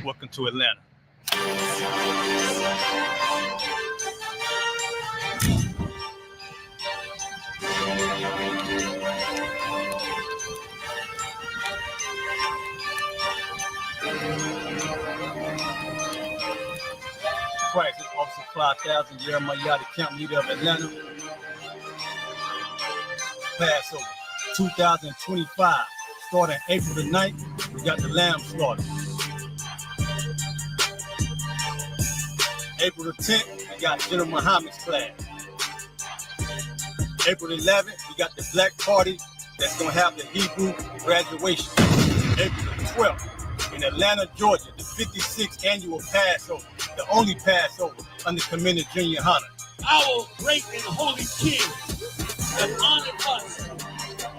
Welcome to Atlanta. Crisis Officer 5000, Jeremiah, the camp leader of Atlanta. Passover 2025, starting April the 9th, we got the lamb slaughter. April the 10th, we got General Muhammad's class. April the 11th, we got the black party that's going to have the Hebrew graduation. April the 12th, in Atlanta, Georgia, the 56th annual Passover, the only Passover under Commander Junior Hanna. Our great and holy King has honored us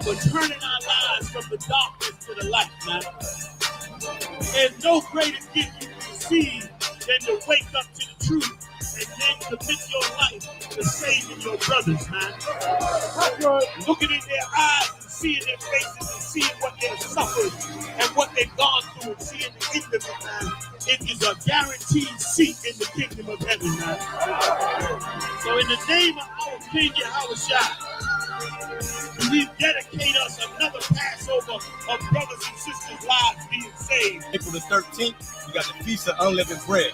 for turning our lives from the darkness to the light, man. There's no greater gift you can receive than to wake up to the truth and then commit your life to saving your brothers, man. Looking in their eyes and seeing their faces and seeing what they've suffered and what they've gone through and seeing the end of it, man. It is a guaranteed seat in the kingdom of heaven, man. So in the name of our King YAHUSHA, we dedicate us another Passover of brothers and sisters' lives being saved. April the 13th, we got the Feast of Unleavened Bread.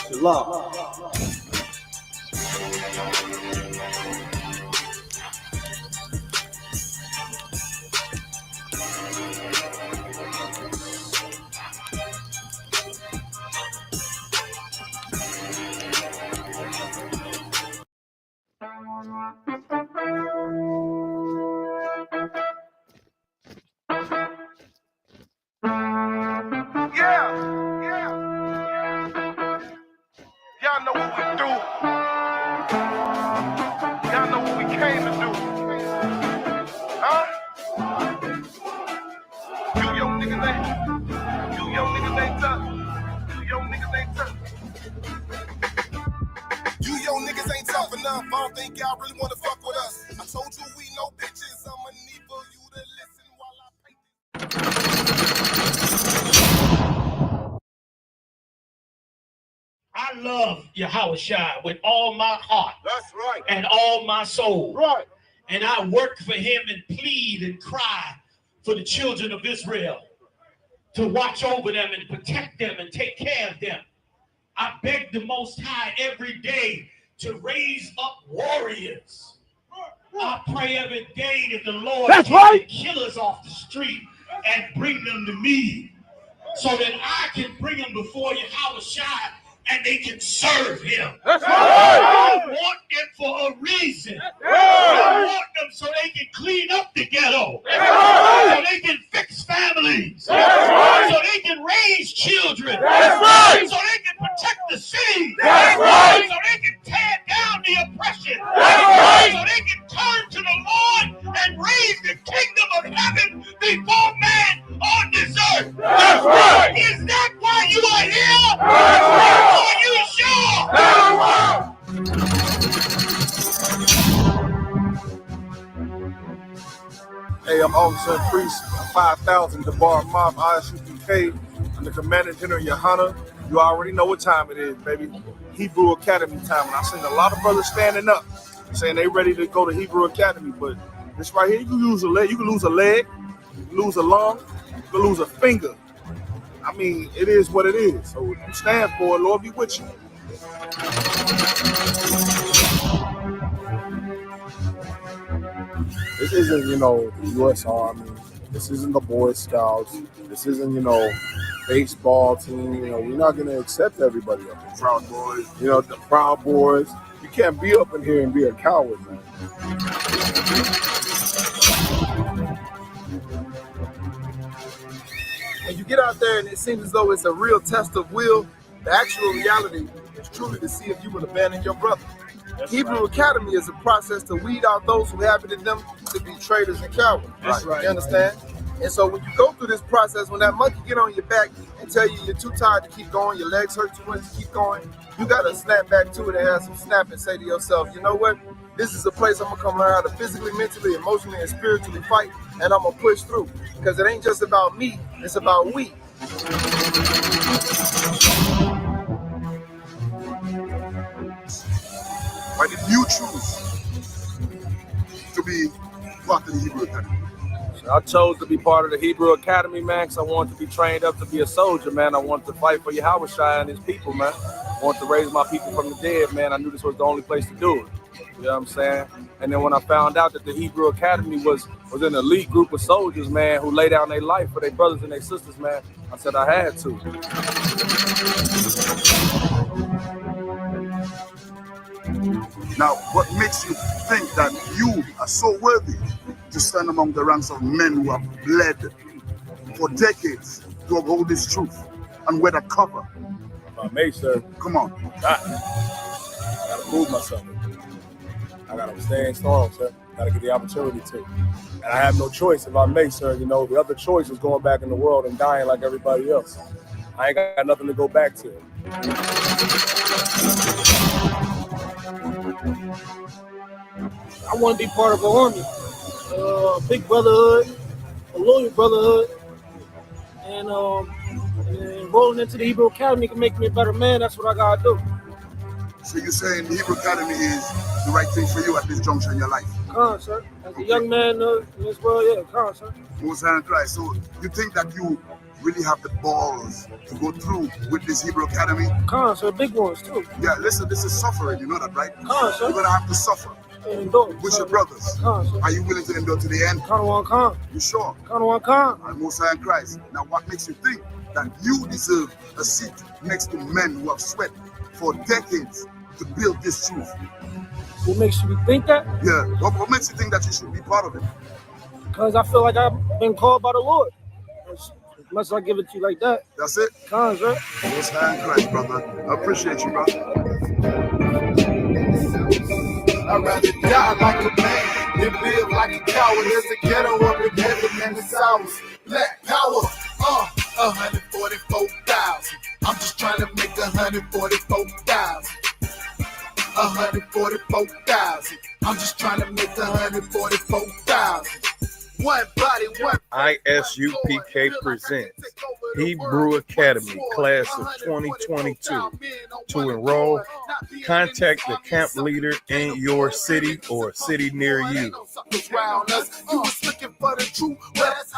Shalom. Y'all know what we do. Y'all know what we came to do. Huh? You young niggas ain't tough. You young niggas ain't tough. You young niggas ain't tough enough. I don't think y'all really wanna fuck with us. I told you we know bitches. I'ma need for you to listen while I I love YAHUSHA with all my heart. That's right. And all my soul. Right. And I work for him and plead and cry for the children of Israel to watch over them and protect them and take care of them. I beg the Most High every day to raise up warriors. I pray every day that the Lord can kill us off the street and bring them to me so that I can bring them before YAHUSHA and they can serve him. That's right. I want them for a reason. I want them so they can clean up the ghetto. So they can fix families. So they can raise children. So they can protect the city. So they can tear down the oppression. So they can turn to the Lord and raise the kingdom of heaven before man on this earth. That's right. Is that why you are here? That's right. Are you sure? Hey, I'm Officer Priest 5000, the bar mob I.S.U.P.K. I'm the Commander General YAHANNA. You already know what time it is, baby. Hebrew Academy time. And I seen a lot of brothers standing up saying they ready to go to Hebrew Academy, but this right here, you can lose a leg, you can lose a leg, you can lose a lung, you can lose a finger. I mean, it is what it is. So if you stand for it, Lord be with you. This isn't, the U.S. Army. This isn't the Boy Scouts. This isn't, baseball team. We're not going to accept everybody up here. Proud Boys. The Proud Boys. You can't be up in here and be a coward, man. And you get out there and it seems as though it's a real test of will. The actual reality is truly to see if you will abandon your brother. Hebrew Academy is a process to weed out those who have it in them to be traitors and cowards. That's right. You understand? And so when you go through this process, when that monkey get on your back and tell you you're too tired to keep going, your legs hurt too much to keep going, you got to snap back to it and have some snap and say to yourself, you know what? This is a place I'm going to come learn how to physically, mentally, emotionally, and spiritually fight, and I'm going to push through. Because it ain't just about me, it's about we. Why did you choose to be part of the Hebrew Academy? I chose to be part of the Hebrew Academy, man, because I wanted to be trained up to be a soldier, man. I wanted to fight for YAHUSHA and his people, man. I wanted to raise my people from the dead, man. I knew this was the only place to do it. You know what I'm saying? And then when I found out that the Hebrew Academy was an elite group of soldiers, man, who lay down their life for their brothers and their sisters, man, I said I had to. Now, what makes you think that you are so worthy to stand among the ranks of men who have bled for decades to uphold this truth and wear the cover? If I may, sir. Come on. I gotta prove myself. I gotta stand strong, sir. Gotta get the opportunity to. And I have no choice if I may, sir. You know, the other choice is going back in the world and dying like everybody else. I ain't got nothing to go back to. I want to be part of an army, a big brotherhood, a loyal brotherhood, and rolling into the Hebrew Academy can make me a better man. That's what I gotta do. So you're saying the Hebrew Academy is the right thing for you at this juncture in your life? Come on, sir. As a young man in this world, yeah, come on, sir. Most High in Christ. So you think that you really have the balls to go through with this Hebrew Academy? Come on, sir. Big ones, too. Yeah, listen, this is suffering. You know that, right? Come on, sir. You're going to have to suffer. Endure, with your brothers. Come on, sir. Are you willing to endure to the end? Come. You sure? Come. And Most High in Christ. Now, what makes you think that you deserve a seat next to men who have sweat for decades to build this truth? What makes you think that? Yeah. What makes you think that you should be part of it? Because I feel like I've been called by the Lord. As much as I give it to you like that. That's it? Come on, sir. Most High in Christ, brother. I appreciate you, brother. I'd rather die like a man than live like a coward. There's a ghetto up in heaven and it's ours. Black power, 144,000. I'm just trying to make 144,000. 144,000. I'm just trying to make 144,000. One body, one. I.S.U.P.K. presents Hebrew Academy Class of 2022. To enroll, contact the camp leader in your city or a city near you.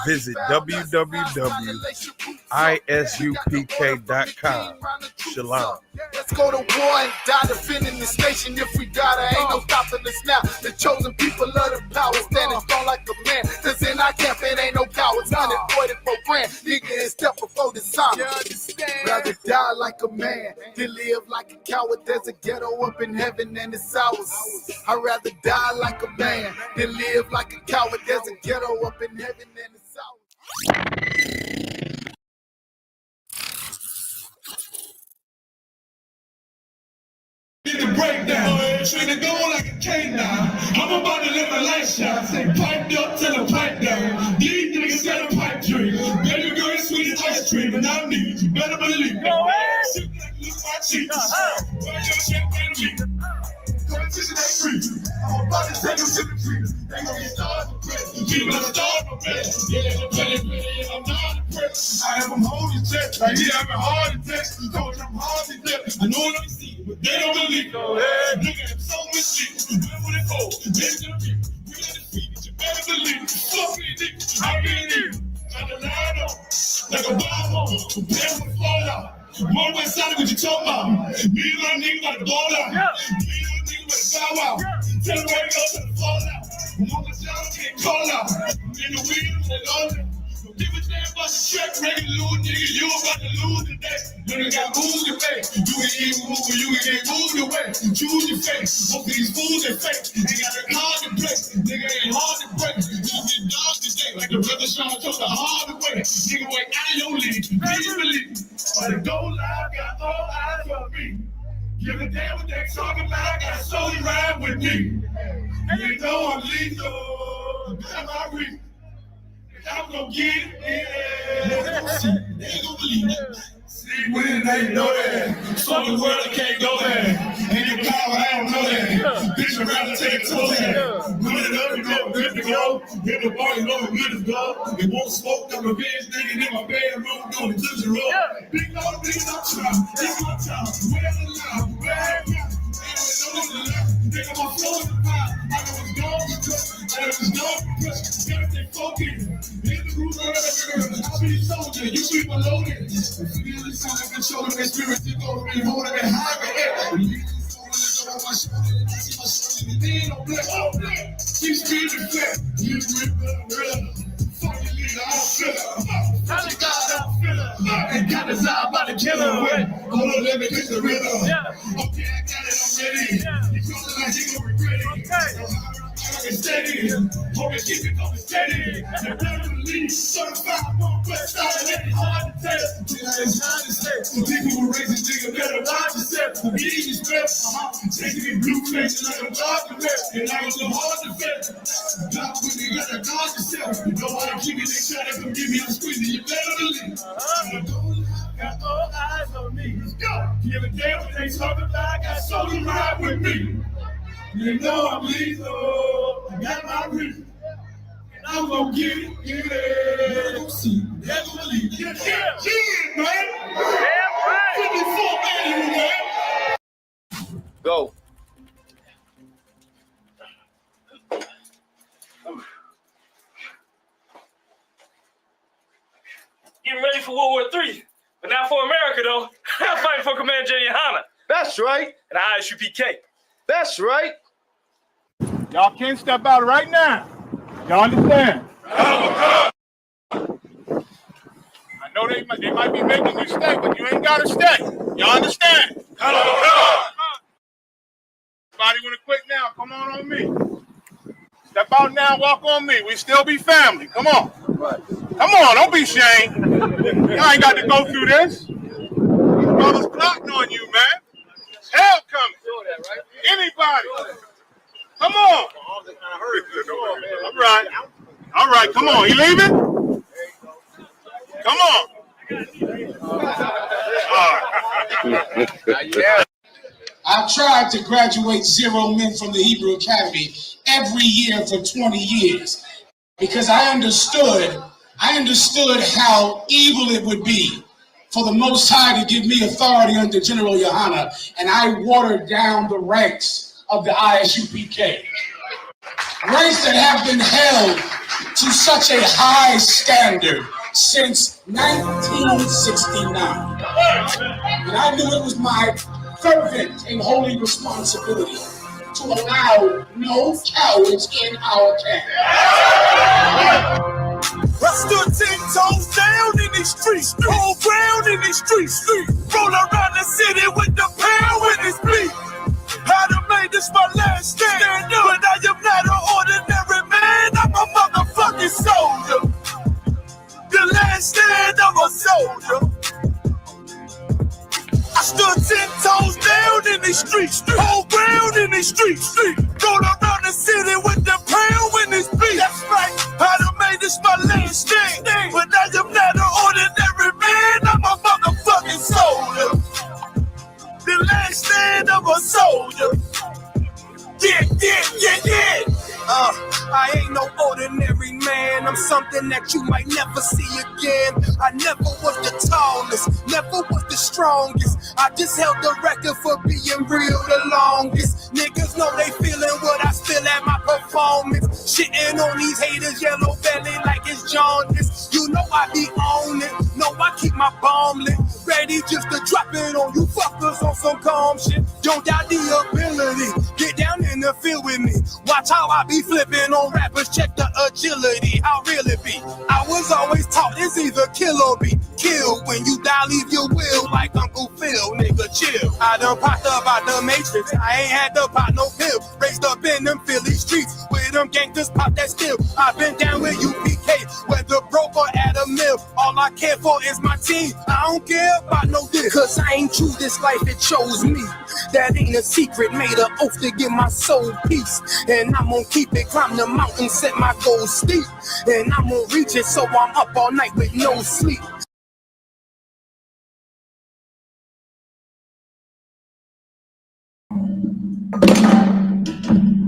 Visit www.ISUPK.com. Shalom. Let's go to war and die defending this nation. If we die, there ain't no stopping us now. The chosen people love the power, standing strong like a man. Cause in our camp, it ain't no cowards. 144 grand, nigga, and step before the sign. Rather die like a man than live like a coward. There's a ghetto up in heaven and it's ours. I'd rather die like a man than live like a coward. There's a ghetto up in heaven and it's ours. Get the breakdown, treat it going like a K now. I'm about to live my lifestyle. Say pipe up till the pipe down. These niggas got a pipe dream. Baby girl, it's sweet as ice cream, and I need you better believe it. Sit back, look my cheeks. Run your shit, baby. Competition ain't free. I'm about to take them to the trees. They gon' get starved for bread. People are starved for bread. Yeah, I'm not depressed. I have them holding checks. Like, yeah, I'm hard to text. You told them hard to get. I know what I'm seeing. But they don't believe it. Nigga, I'm so much shit. Where would it go? They're gonna be. We undefeated. You better believe it. Fuck me, nigga. I get it. Got the line on. Like a bomb on. Prepare for fallout. More west side of what you talking about. Me and my nigga got the ball out. Me and my nigga got the bow out. Tell them where to go to the fallout. More west side can't call out. In the wheel, and all that. Give a damn about the track record, little nigga. You about to lose today. Nigga got moves to make. You ain't even move, you ain't get moved away. Choose your face. Both of these fools are fake. They got it hard to break. Nigga ain't hard to break. You get dogs today. Like the brother Sean took the hard way. Nigga wait out your league. Please believe. But the goal line got all eyes on me. Give a damn what they talking about. Got so you ride with me. And you know I'm lethal. Damn, I read. I'm gonna get it. Yeah. See, they gon' believe it. See, when they know that. So the world can't go there. And your power, I don't know that. Bitch, I'd rather take a toe there. Run it up, you know, good to go. Hit the bar, you know, good to go. It won't smoke, I'm a bitch, nigga in my bedroom, going to the road. Big no, big no time. This my time. Where the love? Where the love? Nigga, my flow is the pie. I know it's gone because I know it's gone because everything focused. In the room, I'll be a soldier. You keep a loaded. Feel the sound of control of that spirit to go and hold it high in the air. Keep speeding flat. You rip the fuck you leader, I don't feel it. I don't feel it. And got this out about to kill him. Hold on, let me get the rhythm. Okay, I got it already. You feel like you gon' regret it. It's steady, hope it keep it going steady. The beverly certified won't quit starting it hard to tell. It's hard to say. People were raising nigga better watch yourself. The easy stress, taking me blue face like I'm talking left. And I was so hard to fit. Not when you gotta guard yourself. You know how to keep it, they try to come give me a squeeze. You better believe. Got all eyes on me. Let's go. Give a damn what they talking about. Got so to ride with me. You know I'm lethal, I got my reason, and I'm gonna get it, get it. Don't see, never believe it. Yeah, man. Damn right. 54 annual, man. Go. Getting ready for World War III, but not for America, though. I'm fighting for Commander General YAHANNA. That's right. And I.S.U.P.K. That's right. Y'all can't step out right now. Y'all understand? I know they might be making you stay, but you ain't gotta stay. Y'all understand? Everybody wanna quit now? Come on me. Step out now, walk on me. We still be family. Come on. Come on, don't be ashamed. Y'all ain't got to go through this. These brothers plotting on you, man. It's hell coming. Anybody. Come on. All right, come on. You leaving? Come on. I've tried to graduate 0 men from the Hebrew Academy every year for 20 years because I understood how evil it would be for the Most High to give me authority under General YAHANNA, and I watered down the ranks of the I.S.U.P.K. Ranks that have been held to such a high standard since 1969. And I knew it was my fervent and holy responsibility to allow no cowards in our camp. I stood 10 toes down in these streets, whole ground in these streets, roll around the city with the pound with his bleed. I'd have made this my last stand, but I am not an ordinary man, I'm a motherfucking soldier. The last stand of a soldier. I stood 10 toes down in these streets, whole ground in these streets, roll around the city with the pound with his bleed. That's right, I'd have made this my last stand, but I am not an ordinary man, I'm a motherfucking soldier. The last stand of a soldier. Yeah. I ain't no ordinary man. I'm something that you might never see again. I never was the tallest, never was the strongest. I just held the record for being real the longest. Niggas know they feeling what I feel at my performance. Shitting on these haters, yellow belly like it's jaundice. You know I be on it. No, I keep my bomb lit, ready just to drop it on you fuckers on some calm shit. Don't doubt the ability. Get down in the field with me. Watch how I be flipping on rappers. Check the agility. How real it be? I was always taught it's either kill or be killed. When you die, leave your will like Uncle Phil. Nigga, chill. I done popped up out the Matrix. I ain't had to pop no pill. Raised up in them Philly streets with them gangsters pop that still. I've been down with U.P.K. whether broke or at a mill. All I care for is my team. I don't care about no this. Cause I ain't choose this life, it chose me. That ain't a secret, made an oath to give my soul peace. And I'm gonna keep it, climb the mountain, set my goals steep. And I'm gonna reach it, so I'm up all night with no sleep.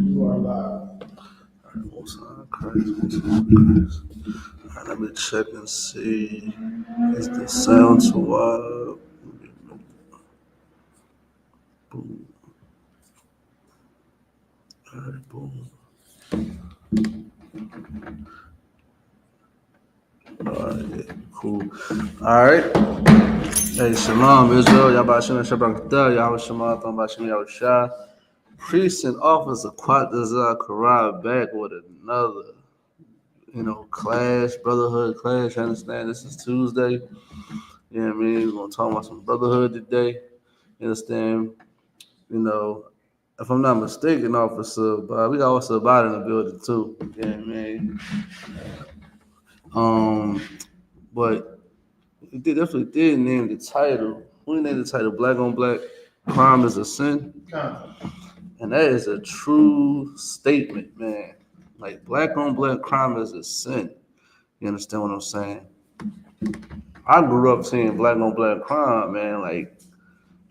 You are live. Alright, let me check and see. Is the sound too loud? Boom. Alright, boom. Alright, yeah, cool. Alright. Hey, Shalom, Israel. YAHUSHUA, YAHUSHUA. Priest and officer Quat back with another, clash, brotherhood clash. I understand this is Tuesday. You know what I mean? We're gonna talk about some brotherhood today. You understand? If I'm not mistaken, officer, but we got Officer Biden in the building too. You know what I mean? But we definitely did name the title. We named the title Black on Black Crime is a Sin. And that is a true statement, man. Like, black on black crime is a sin. You understand what I'm saying? I grew up seeing black on black crime, man, like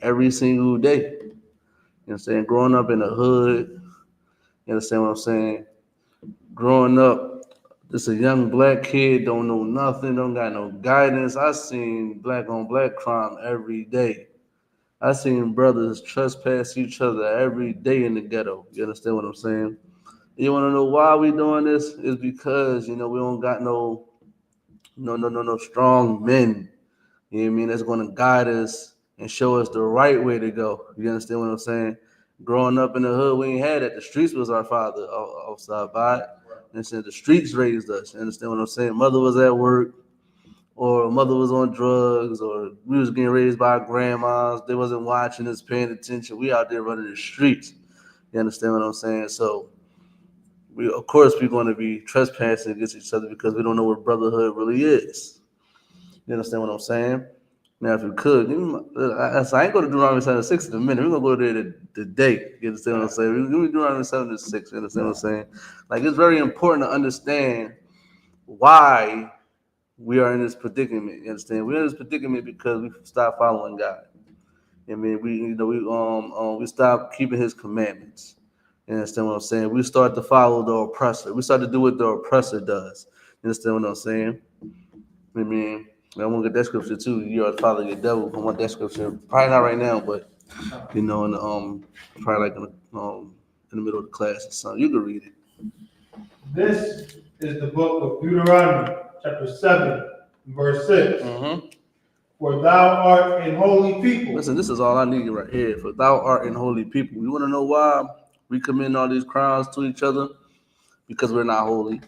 every single day. You know what I'm saying? Growing up in the hood, you understand what I'm saying? Growing up, just a young black kid, don't know nothing, don't got no guidance. I seen black on black crime every day. I seen brothers trespass each other every day in the ghetto. You understand what I'm saying? You want to know why we doing this? Is because, we don't got no strong men. You know what I mean? That's going to guide us and show us the right way to go. You understand what I'm saying? Growing up in the hood, we ain't had that. The streets was our father outside by. And said the streets raised us. You understand what I'm saying? Mother was at work, or mother was on drugs, or we was getting raised by our grandmas. They wasn't watching us, paying attention. We out there running the streets. You understand what I'm saying? So we're going to be trespassing against each other because we don't know what brotherhood really is. You understand what I'm saying? Now, if you could, I ain't going to Deuteronomy 7:6 in a minute. We're going to go there today. You understand what I'm saying? We're going to do Deuteronomy 7:6. You understand what I'm saying? Like, it's very important to understand why we are in this predicament. You understand? We're in this predicament because we stopped following God. I mean, we stopped keeping His commandments. You understand what I'm saying? We start to follow the oppressor. We start to do what the oppressor does. You understand what I'm saying? I mean, I want to get that scripture too. You are the father of your devil. I want that scripture. Probably not right now, but in the probably like in the middle of the class or something. You can read it. This is the book of Deuteronomy, chapter 7, verse 6. Mm-hmm. For thou art an holy people. Listen, this is all I need right here. For thou art an holy people. You want to know why we commit all these crimes to each other? Because we're not holy.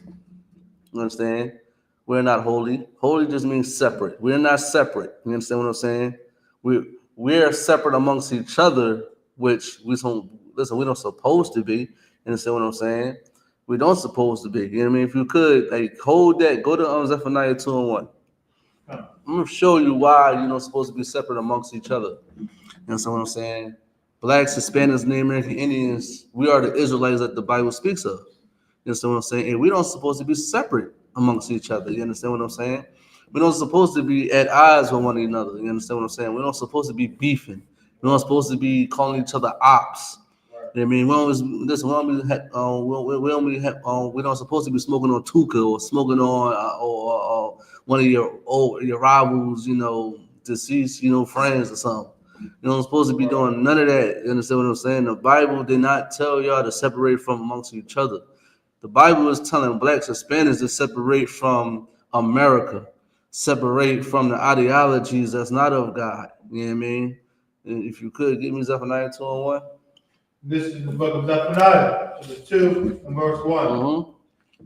You understand? We're not holy. Holy just means separate. We're not separate. You understand what I'm saying? We're separate amongst each other, which we don't supposed to be. You understand what I'm saying? We don't supposed to be. You know what I mean? If you could, like, hold that. Go to Zephaniah 2:1. I'm gonna show you why you're not supposed to be separate amongst each other. You understand what I'm saying? Blacks, Hispanics, Native American Indians, we are the Israelites that the Bible speaks of. You understand what I'm saying? And we don't supposed to be separate amongst each other. You understand what I'm saying? We don't supposed to be at odds with one another. You understand what I'm saying? We don't supposed to be beefing. We don't supposed to be calling each other ops. You know what I mean? We don't supposed to be smoking on Tuka or smoking on or one of your rivals, deceased, friends or something. You don't supposed to be doing none of that. You understand what I'm saying? The Bible did not tell y'all to separate from amongst each other. The Bible is telling blacks and Hispanics to separate from America, separate from the ideologies that's not of God. You know what I mean? If you could, give me Zephaniah 2:1. This is the book of Zephaniah, chapter 2, and verse 1. Mm-hmm.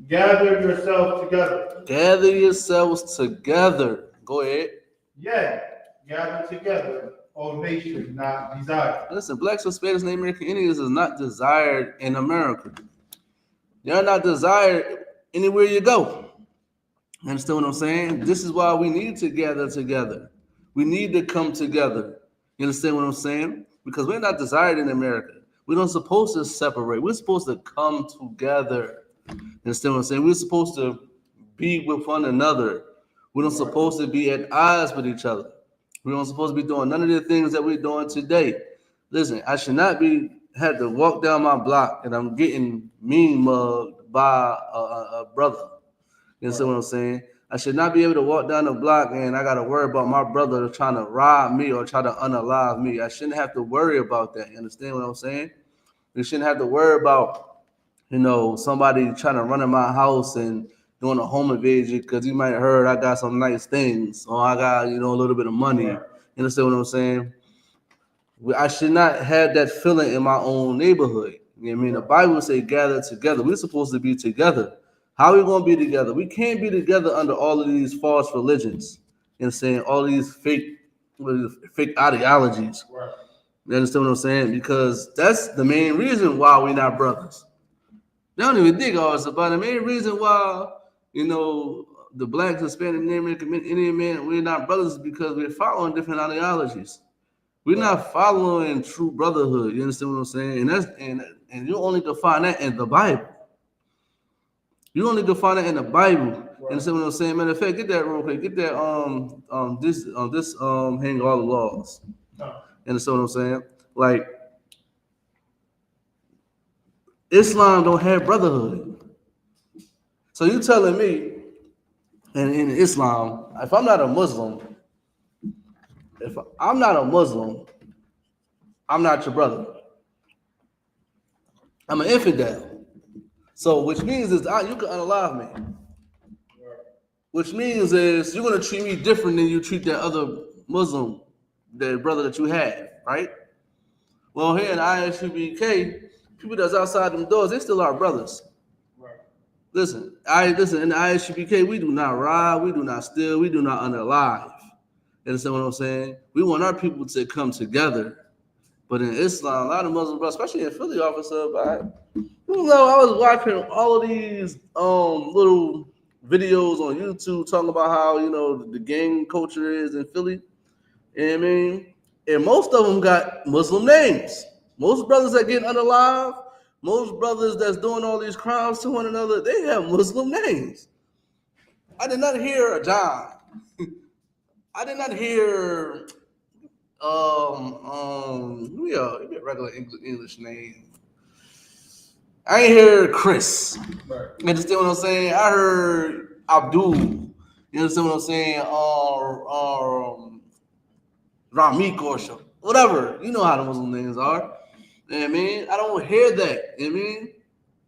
Gather yourselves together. Gather yourselves together. Go ahead. Yea, gather together, O nation not desired. Listen, blacks, Hispanics, and American Indians is not desired in America. They're not desired anywhere you go. You understand what I'm saying? This is why we need to gather together. We need to come together. You understand what I'm saying? Because we're not desired in America. We're not supposed to separate. We're supposed to come together. You understand what I'm saying? We're supposed to be with one another. We're not supposed to be at odds with each other. We're not supposed to be doing none of the things that we're doing today. Listen, I should not be had to walk down my block and I'm getting mean mugged by a brother. You understand what I'm saying? I should not be able to walk down the block and I got to worry about my brother trying to rob me or try to unalive me. I shouldn't have to worry about that. You understand what I'm saying? We shouldn't have to worry about, somebody trying to run in my house and doing a home invasion because you might have heard I got some nice things or I got, a little bit of money. You understand what I'm saying? I should not have that feeling in my own neighborhood. You know what I mean? The Bible say gather together. We're supposed to be together. How are we going to be together? We can't be together under all of these false religions. You know what I'm saying? All these fake ideologies. Right. You understand what I'm saying? Because that's the main reason why we're not brothers. They don't even think all this about it. The main reason why, the Black, Hispanic, American, Indian man, we're not brothers is because we're following different ideologies. We're not following true brotherhood. You understand what I'm saying? And you only can find that in the Bible. You only can find that in the Bible. Right. You understand what I'm saying? Matter of fact, get that real quick. Get that this hang all the laws. No. You understand what I'm saying? Like Islam don't have brotherhood. So you telling me, and in Islam, if I'm not a Muslim, I'm not your brother. I'm an infidel. So which means is you can unalive me. Which means is you're gonna treat me different than you treat that other Muslim, that brother that you have, right? Well, here in I.S.U.P.K, people that's outside them doors, they still are brothers. Right. Listen, in the I.S.U.P.K, we do not rob, we do not steal, we do not unalive. You understand what I'm saying? We want our people to come together. But in Islam, a lot of Muslim brothers, especially in Philly, officer, I was watching all of these little videos on YouTube talking about how, the gang culture is in Philly. You know what I mean? And most of them got Muslim names. Most brothers that get unalive, most brothers that's doing all these crimes to one another, they have Muslim names. I did not hear a John. I did not hear give me a regular English name. I ain't hear Chris. Right. You understand what I'm saying? I heard Abdul. You understand what I'm saying? Ramik or whatever. You know how the Muslim names are. You know what I mean? I don't hear that. You know what I mean?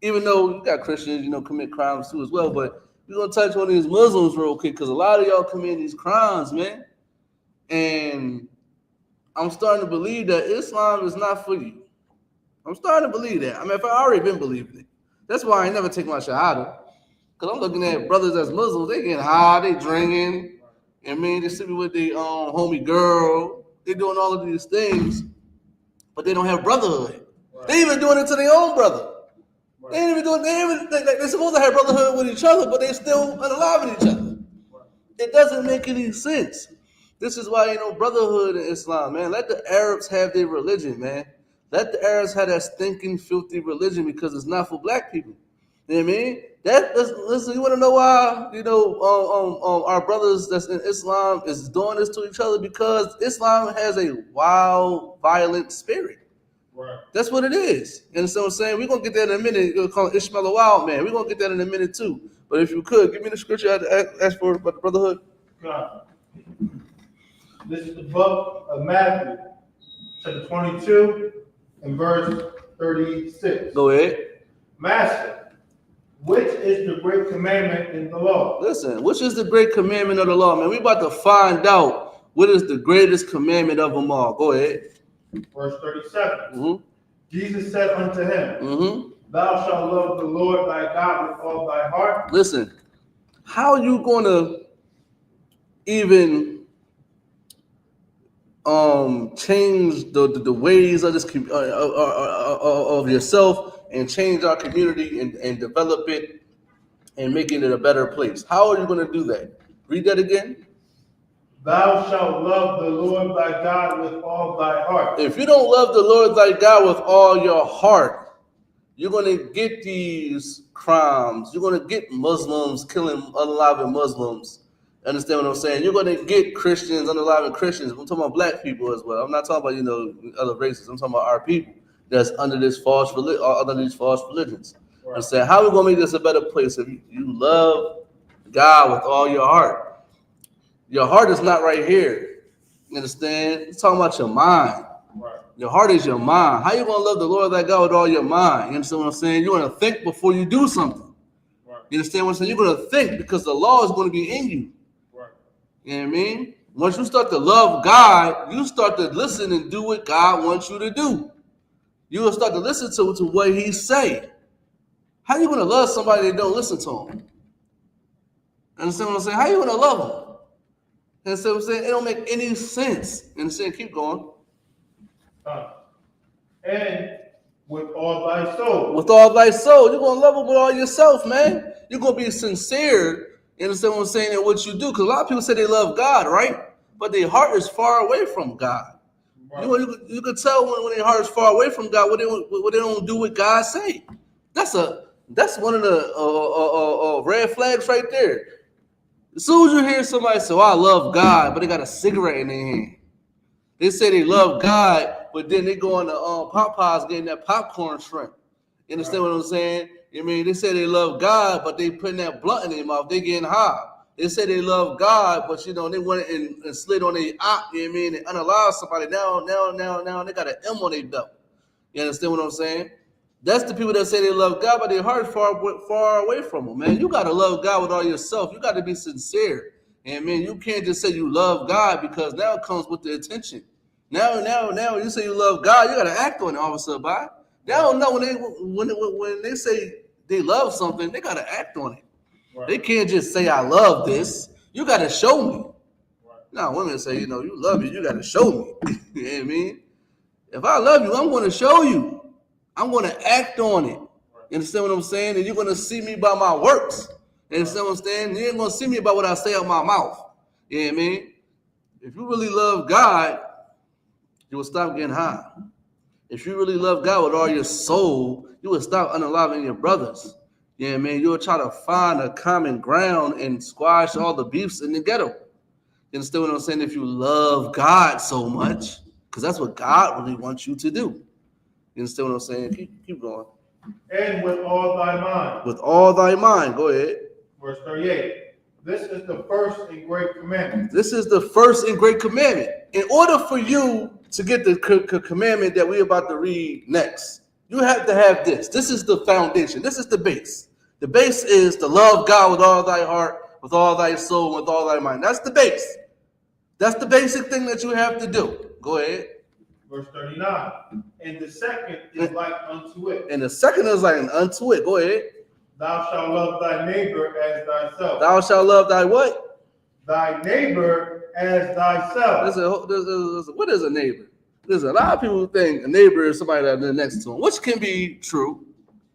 Even though you got Christians, commit crimes too as well. But we're going to touch on these Muslims real quick because a lot of y'all commit these crimes, man. And I'm starting to believe that Islam is not for you. I'm starting to believe that. I mean, if I already been believing it. That's why I ain't never take my shahada. Because I'm looking at brothers as Muslims. They getting high, they drinking. I mean, they sitting with their homie girl. They doing all of these things. But they don't have brotherhood. Right. They even doing it to their own brother. Right. They ain't even doing they're supposed to have brotherhood with each other, but they still unalive with each other. Right. It doesn't make any sense. This is why ain't no brotherhood in Islam, man. Let the Arabs have their religion, man. Let the Arabs have that stinking, filthy religion because it's not for black people. You know what I mean? Listen, you want to know why, our brothers that's in Islam is doing this to each other? Because Islam has a wild, violent spirit. Right. That's what it is. And so I'm saying, we're going to get that in a minute. You're going to call Ishmael a wild man. We're going to get that in a minute too. But if you could, give me the scripture I asked for about the brotherhood. God. This is the book of Matthew, chapter 22, and verse 36. Go ahead. Master, which is the great commandment in the law? Listen, which is the great commandment of the law, man? We about to find out what is the greatest commandment of them all. Go ahead. Verse 37. Mm-hmm. Jesus said unto him, Thou shalt love the Lord thy God with all thy heart. Listen, how are you going to even change the ways of this of yourself and change our community and develop it and making it a better place. How are you going to do that? Read that again. Thou shalt love the Lord thy God with all thy heart. If you don't love the Lord thy God with all your heart, you're going to get these crimes. You're going to get Muslims killing unaliving Muslims. Understand what I'm saying? You're going to get Christians unaliving Christians. I'm talking about black people as well. I'm not talking about, other races. I'm talking about our people that's under this false religion, under these false religions. Right. I'm saying, how are we going to make this a better place if you love God with all your heart? Your heart is not right here. You understand? It's talking about your mind. Right. Your heart is your mind. How you going to love the Lord thy God with all your mind? You understand what I'm saying? You're going to think before you do something. Right. You understand what I'm saying? You're going to think because the law is going to be in you. Right. You know what I mean? Once you start to love God, you start to listen and do what God wants you to do. You will start to listen to what he say. How you going to love somebody that don't listen to him? Understand what I'm saying? How you going to love him? And so I'm saying it don't make any sense. And saying, keep going. And with all thy soul. With all thy soul. You're gonna love him with all yourself, man. You're gonna be sincere. You understand what I'm saying? In what you do. Because a lot of people say they love God, right? But their heart is far away from God. Right. You could tell when their heart is far away from God, what they don't do what God say. That's one of the red flags right there. As soon as you hear somebody say, "Oh, I love God," but they got a cigarette in their hand, they say they love God, but then they go on the Popeyes getting that popcorn shrimp. You understand what I'm saying? I mean, they say they love God, but they putting that blunt in their mouth. They getting high. They say they love God, but they went and slid on their op. You know what I mean? They unalive somebody. Now they got an M on their belt. You understand what I'm saying? That's the people that say they love God, but their heart is far away from them, man. You got to love God with all yourself. You got to be sincere. And, man, you can't just say you love God because now it comes with the attention. Now, when you say you love God, you got to act on it, Officer By. They don't know when they say they love something, they got to act on it. Right. They can't just say, I love this. You got to show me. Right. Now, women say, you love me, you got to show me. You know what I mean? If I love you, I'm going to show you. I'm going to act on it. You understand what I'm saying? And you're going to see me by my works. You understand what I'm saying? You ain't going to see me by what I say out my mouth. You know what I mean? If you really love God, you will stop getting high. If you really love God with all your soul, you will stop unaliving your brothers. You know what I mean? You will try to find a common ground and squash all the beefs in the ghetto. You understand what I'm saying? If you love God so much, because that's what God really wants you to do. You understand what I'm saying? Keep going. And with all thy mind. With all thy mind. Go ahead. Verse 38. This is the first and great commandment. This is the first and great commandment. In order for you to get the commandment that we're about to read next, you have to have this. This is the foundation. This is the base. The base is to love God with all thy heart, with all thy soul, with all thy mind. That's the base. That's the basic thing that you have to do. Go ahead. Verse 39. And the second is like unto it. And the second is like unto it. Go ahead. Thou shalt love thy neighbor as thyself. Thou shalt love thy what? Thy neighbor as thyself. What is a neighbor? There's a lot of people who think a neighbor is somebody that lives next to them, which can be true.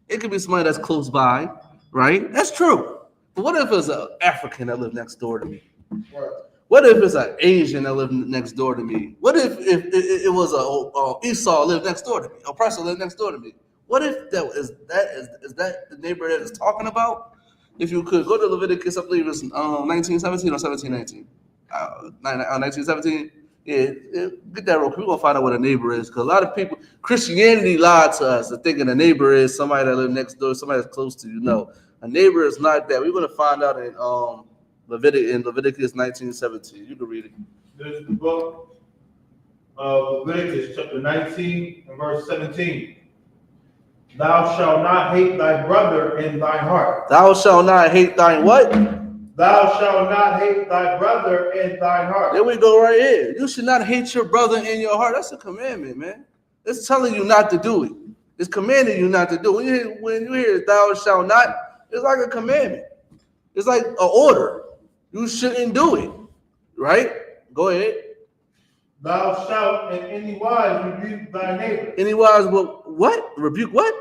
It could be somebody that's close by, right? That's true. But what if it's an African that lives next door to me? Right. What if it's an Asian that lives next door to me? What if it was a Esau lived next door to me? Oppressor lived next door to me? What if is that the neighbor that is talking about? If you could go to Leviticus, I believe it's 1917 or 1719. 1917. Yeah, get that real quick. We're gonna find out what a neighbor is, because a lot of people, Christianity lied to us, to thinking a neighbor is somebody that lives next door, somebody that's close to you. No, a neighbor is not that. We're gonna find out in Leviticus 19:17. You can read it. This is the book of Leviticus, chapter 19 and verse 17. Thou shalt not hate thy brother in thy heart. Thou shalt not hate thy what? Thou shalt not hate thy brother in thy heart. There we go right here. You should not hate your brother in your heart. That's a commandment, man. It's telling you not to do it. It's commanding you not to do it. When you hear thou shalt not, it's like a commandment. It's like an order. You shouldn't do it, right? Go ahead. Thou shalt in any wise rebuke thy neighbor. Any wise what? Rebuke what?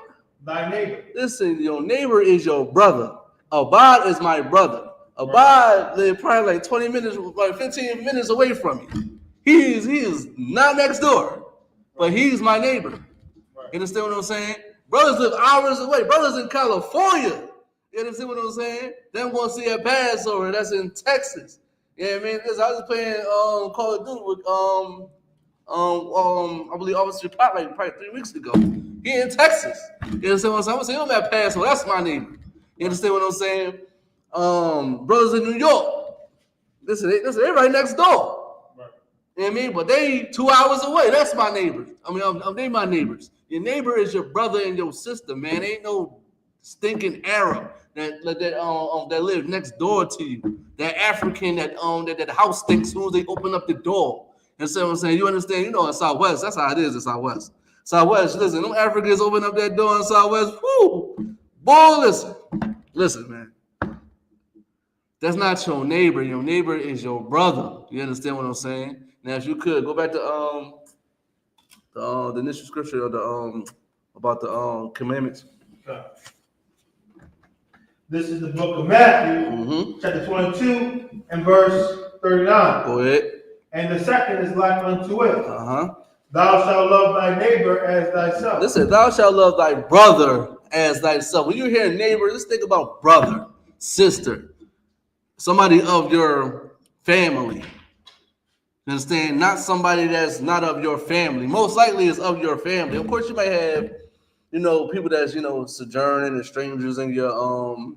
Thy neighbor. Listen, your neighbor is your brother. Abad is my brother. Abad lived probably like 20 minutes, like 15 minutes away from me. He is not next door, but he's my neighbor. You understand what I'm saying? Brothers live hours away. Brothers in California. You understand what I'm saying? Them going to see a Passover. That's in Texas. You know what I mean? Because I was playing Call of Duty with I believe Officer Pop like probably 3 weeks ago. He in Texas. You understand what I'm saying? I'm saying I'm at Passover. That's my neighbor. You understand what I'm saying? Brothers in New York. Listen, they right next door. Right. You know what I mean? But they 2 hours away. That's my neighbors. I mean, they my neighbors. Your neighbor is your brother and your sister, man. Ain't no stinking Arab that live next door to you. That African that the house stinks as soon as they open up the door. And so I'm saying, you understand? You know, in Southwest, that's how it is in Southwest. Southwest, listen, them Africans open up that door in Southwest. Whoo, boy, listen, man. That's not your neighbor. Your neighbor is your brother. You understand what I'm saying? Now, if you could go back to the initial scripture of about the commandments. Okay. This is the book of Matthew, chapter 22 and verse 39. Go ahead. And the second is like unto it. Thou shalt love thy neighbor as thyself. Listen, thou shalt love thy brother as thyself. When you hear neighbor, just think about brother, sister, somebody of your family. You understand? Not somebody that's not of your family. Most likely is of your family. Of course, you might have, people that's, sojourning and strangers in your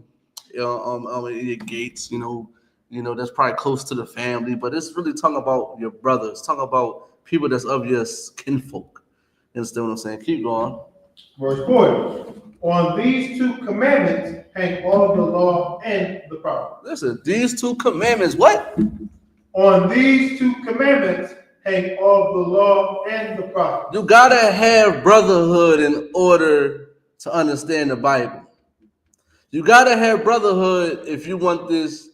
in your gates, that's probably close to the family, but it's really talking about your brothers, talking about people that's of your kinfolk. You understand what I'm saying? Keep going. Verse 40. On these two commandments hang all the law and the prophets. Listen, these two commandments, what? On these two commandments hang all the law and the prophets. You gotta have brotherhood in order to understand the Bible. You gotta have brotherhood if you want this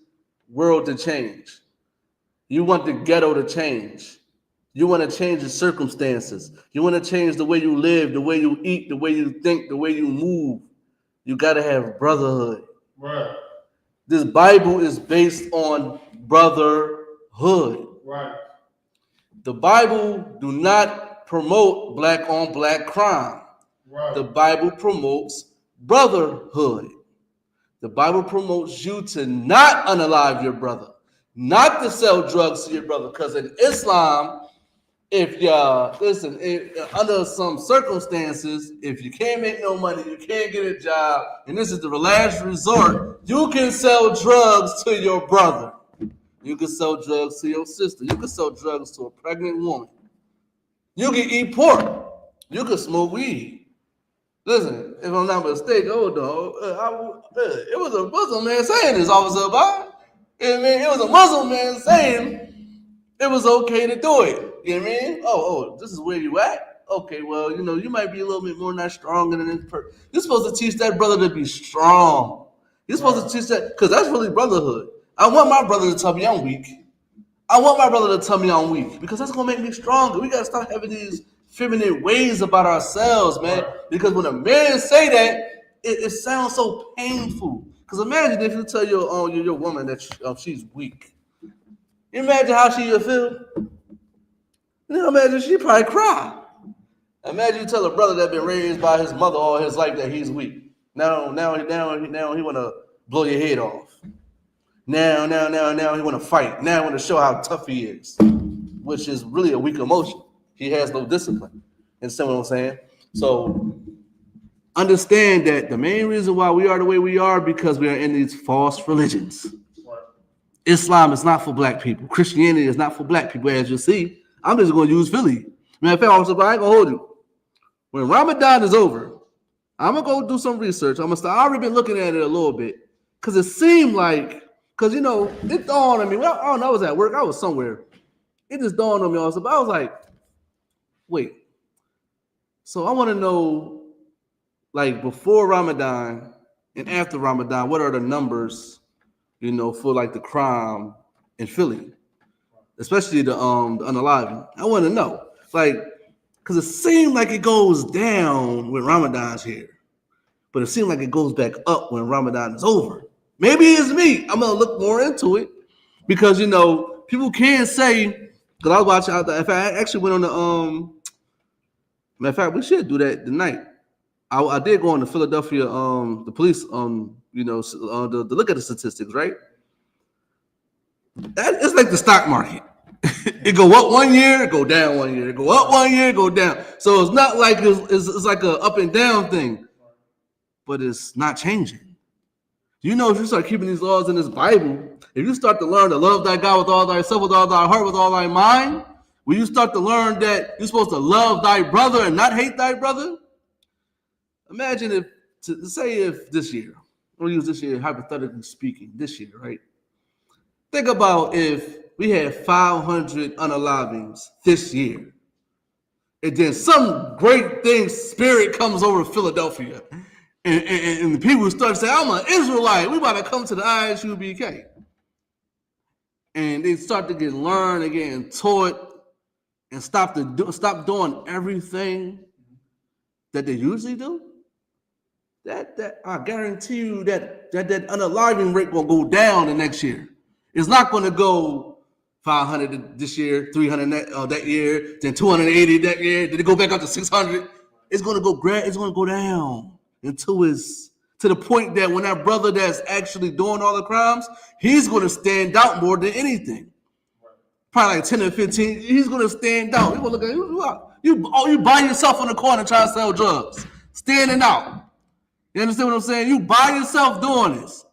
world to change. You want the ghetto to change. You want to change the circumstances. You want to change the way you live, the way you eat, the way you think, the way you move. You got to have brotherhood. Right. This Bible is based on brotherhood. Right. The Bible do not promote black on black crime. Right. The Bible promotes brotherhood. The Bible promotes you to not unalive your brother, not to sell drugs to your brother. Because in Islam, under some circumstances, if you can't make no money, you can't get a job, and this is the last resort, you can sell drugs to your brother. You can sell drugs to your sister. You can sell drugs to a pregnant woman. You can eat pork. You can smoke weed. Listen, if I'm not mistaken, it was a Muslim man saying this, Officer Bob. It was a Muslim man saying it was okay to do it. You know what I mean? Oh, this is where you at? Okay, well, you might be a little bit more not stronger than this person. You're supposed to teach that brother to be strong. You're supposed to teach that, because that's really brotherhood. I want my brother to tell me I'm weak. I want my brother to tell me I'm weak, because that's going to make me stronger. We got to start having these feminine ways about ourselves, man. Because when a man say that, it sounds so painful. Because imagine if you tell your woman that she's weak. You imagine how she would feel? Imagine she probably cry. Imagine you tell a brother that been raised by his mother all his life that he's weak. Now he want to blow your head off. Now he want to fight. Now he want to show how tough he is, which is really a weak emotion. He has no discipline. Understand what I'm saying? So understand that the main reason why we are the way we are because we are in these false religions. Islam is not for black people. Christianity is not for black people, as you see. I'm just going to use Philly. Matter of fact, I ain't going to hold you. When Ramadan is over, I'm going to go do some research. I already been looking at it a little bit because it seemed like, because, it dawned on me. Well, I don't know, I was at work. I was somewhere. It just dawned on me also. But I was like, wait. So I want to know, like, before Ramadan and after Ramadan, what are the numbers, for, like, the crime in Philly? Especially the unaliving. I want to know, like, because it seemed like it goes down when Ramadan's here, but it seemed like it goes back up when Ramadan is over. Maybe it's me. I'm gonna look more into it because people can say, because I was watching out there. In fact, I actually went on the matter of fact, we should do that tonight. I did go on the Philadelphia the police to look at the statistics, right? It's like the stock market. It go up 1 year, it go down 1 year, it go up 1 year, it go down. So it's not like it's like a up and down thing, but it's not changing. If you start keeping these laws in this Bible, if you start to learn to love thy God with all thyself, with all thy heart, with all thy mind, when you start to learn that you're supposed to love thy brother and not hate thy brother, imagine if this year, we'll use this year hypothetically speaking, this year, right? Think about if we had 500 unalivings this year, and then some great thing, spirit comes over to Philadelphia, and the people start to say, I'm an Israelite, we about to come to the I.S.U.P.K. And they start to get learned, again, taught, and stop doing everything that they usually do. That I guarantee you that unaliving rate will go down the next year. It's not going to go 500 this year, 300 that year, then 280 that year, then it go back up to 600. It's going to go down until it's to the point that when that brother that's actually doing all the crimes, he's going to stand out more than anything. Probably like 10 or 15, he's going to stand out. He's going to look at you by yourself on the corner trying to sell drugs, standing out. You understand what I'm saying? You by yourself doing this.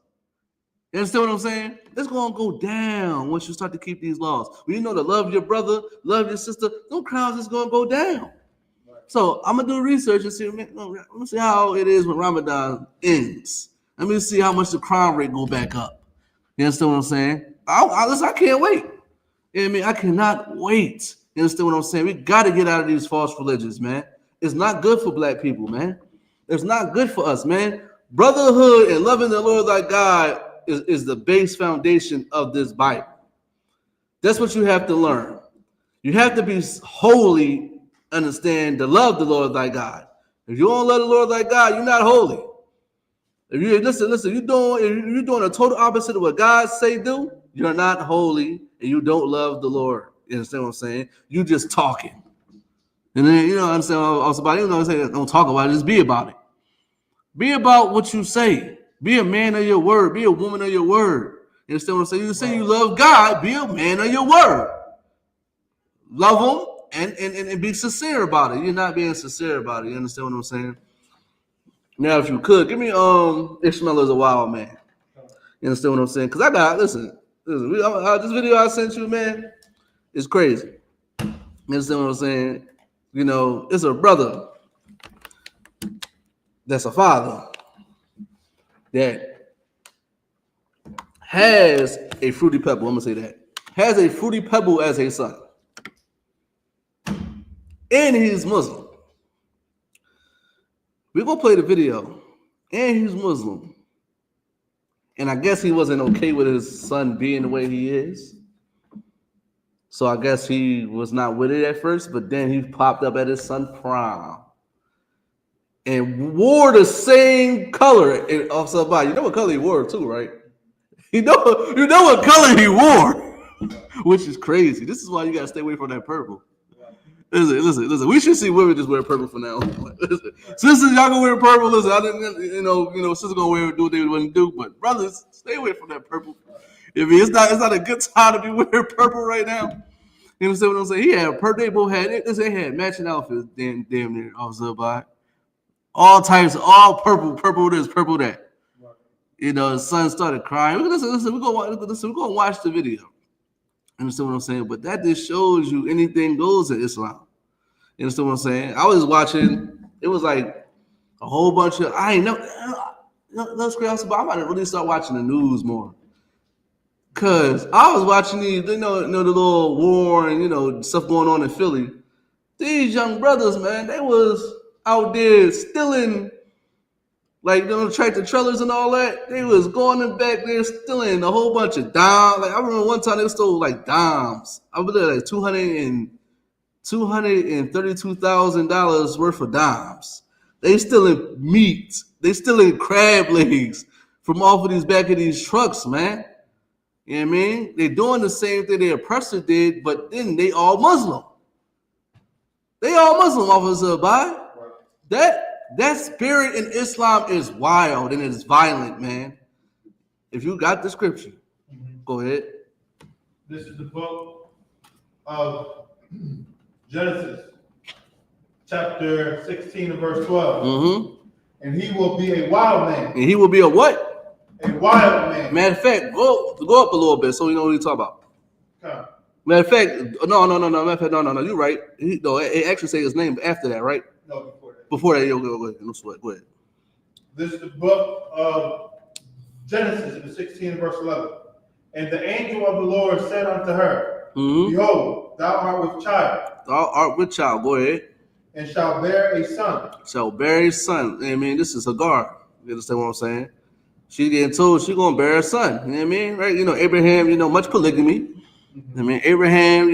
You understand what I'm saying? It's going to go down once you start to keep these laws. When you know to love your brother, love your sister, those crimes is going to go down. So I'm going to do research and see, let me see how it is when Ramadan ends. Let me see how much the crime rate go back up. You understand what I'm saying? I can't wait. You know what I mean? I cannot wait. You understand what I'm saying? We got to get out of these false religions, man. It's not good for black people, man. It's not good for us, man. Brotherhood and loving the Lord thy God is the base foundation of this Bible. That's what you have to learn. You have to be holy, understand to love the Lord thy God. If you don't love the Lord thy God, you're not holy. If you listen, you're doing a total opposite of what God say do, you're not holy and you don't love the Lord. You understand what I'm saying? You just talking. And then I understand what I was about. Don't talk about it, just be about it. Be about what you say. Be a man of your word. Be a woman of your word. You understand what I'm saying? You say you love God, be a man of your word. Love him and be sincere about it. You're not being sincere about it. You understand what I'm saying? Now, if you could, give me Ishmael is a wild man. You understand what I'm saying? Because I got, listen, this video I sent you, man, is crazy. You understand what I'm saying? It's a brother that's a father that has a fruity pebble. I'm going to say that. Has a fruity pebble as a son. And he's Muslim. We're going to play the video. And he's Muslim. And I guess he wasn't okay with his son being the way he is. So I guess he was not with it at first, but then he popped up at his son's prom and wore the same color of somebody. You know what color he wore too, right? You know what color he wore, which is crazy. This is why you gotta stay away from that purple. Listen. We should see women just wear purple for now. Sisters, y'all gonna wear purple. Listen, I didn't, sisters gonna do what they wouldn't do, but brothers, stay away from that purple. It's not a good time to be wearing purple right now. You understand what I'm saying? He had they both had it. They had matching outfits. Damn near also by all types, all purple this, purple that. His son started crying. Listen, we're gonna watch the video. You understand what I'm saying? But that just shows you anything goes in Islam. You understand what I'm saying? I was watching, it was like a whole bunch of, I ain't know, that's crazy, but I'm about to really start watching the news more. Cause I was watching these, the little war and stuff going on in Philly. These young brothers, man, they was out there stealing, tractor trailers and all that. They was going in back there stealing a whole bunch of dimes. I remember one time they stole dimes. I believe $232,000 worth of dimes. They stealing meat. They stealing crab legs from off of these back of these trucks, man. You know what I mean? They're doing the same thing the oppressor did, but then they all Muslim. They all Muslim, Officer Abai. That spirit in Islam is wild and it's violent, man. If you got the scripture, go ahead. This is the book of Genesis, chapter 16 and verse 12. Mm-hmm. And he will be a wild man. And he will be a what? A wild man. Matter of fact, go up a little bit so you know what he's talking about. Okay. Matter of fact, no. Matter of fact, no. You're right. It actually say his name after that, right? No, before that. Before that, go ahead. No sweat. Go ahead. This is the book of Genesis, in the 16 verse 11. And the angel of the Lord said unto her, Behold, thou art with child. Thou art with child. Go ahead. And shall bear a son. Shall bear a son. I mean, this is Hagar. You understand what I'm saying? She's getting told she's gonna bear a son. You know what I mean? Right? You know, Abraham, much polygamy. I mean, Abraham,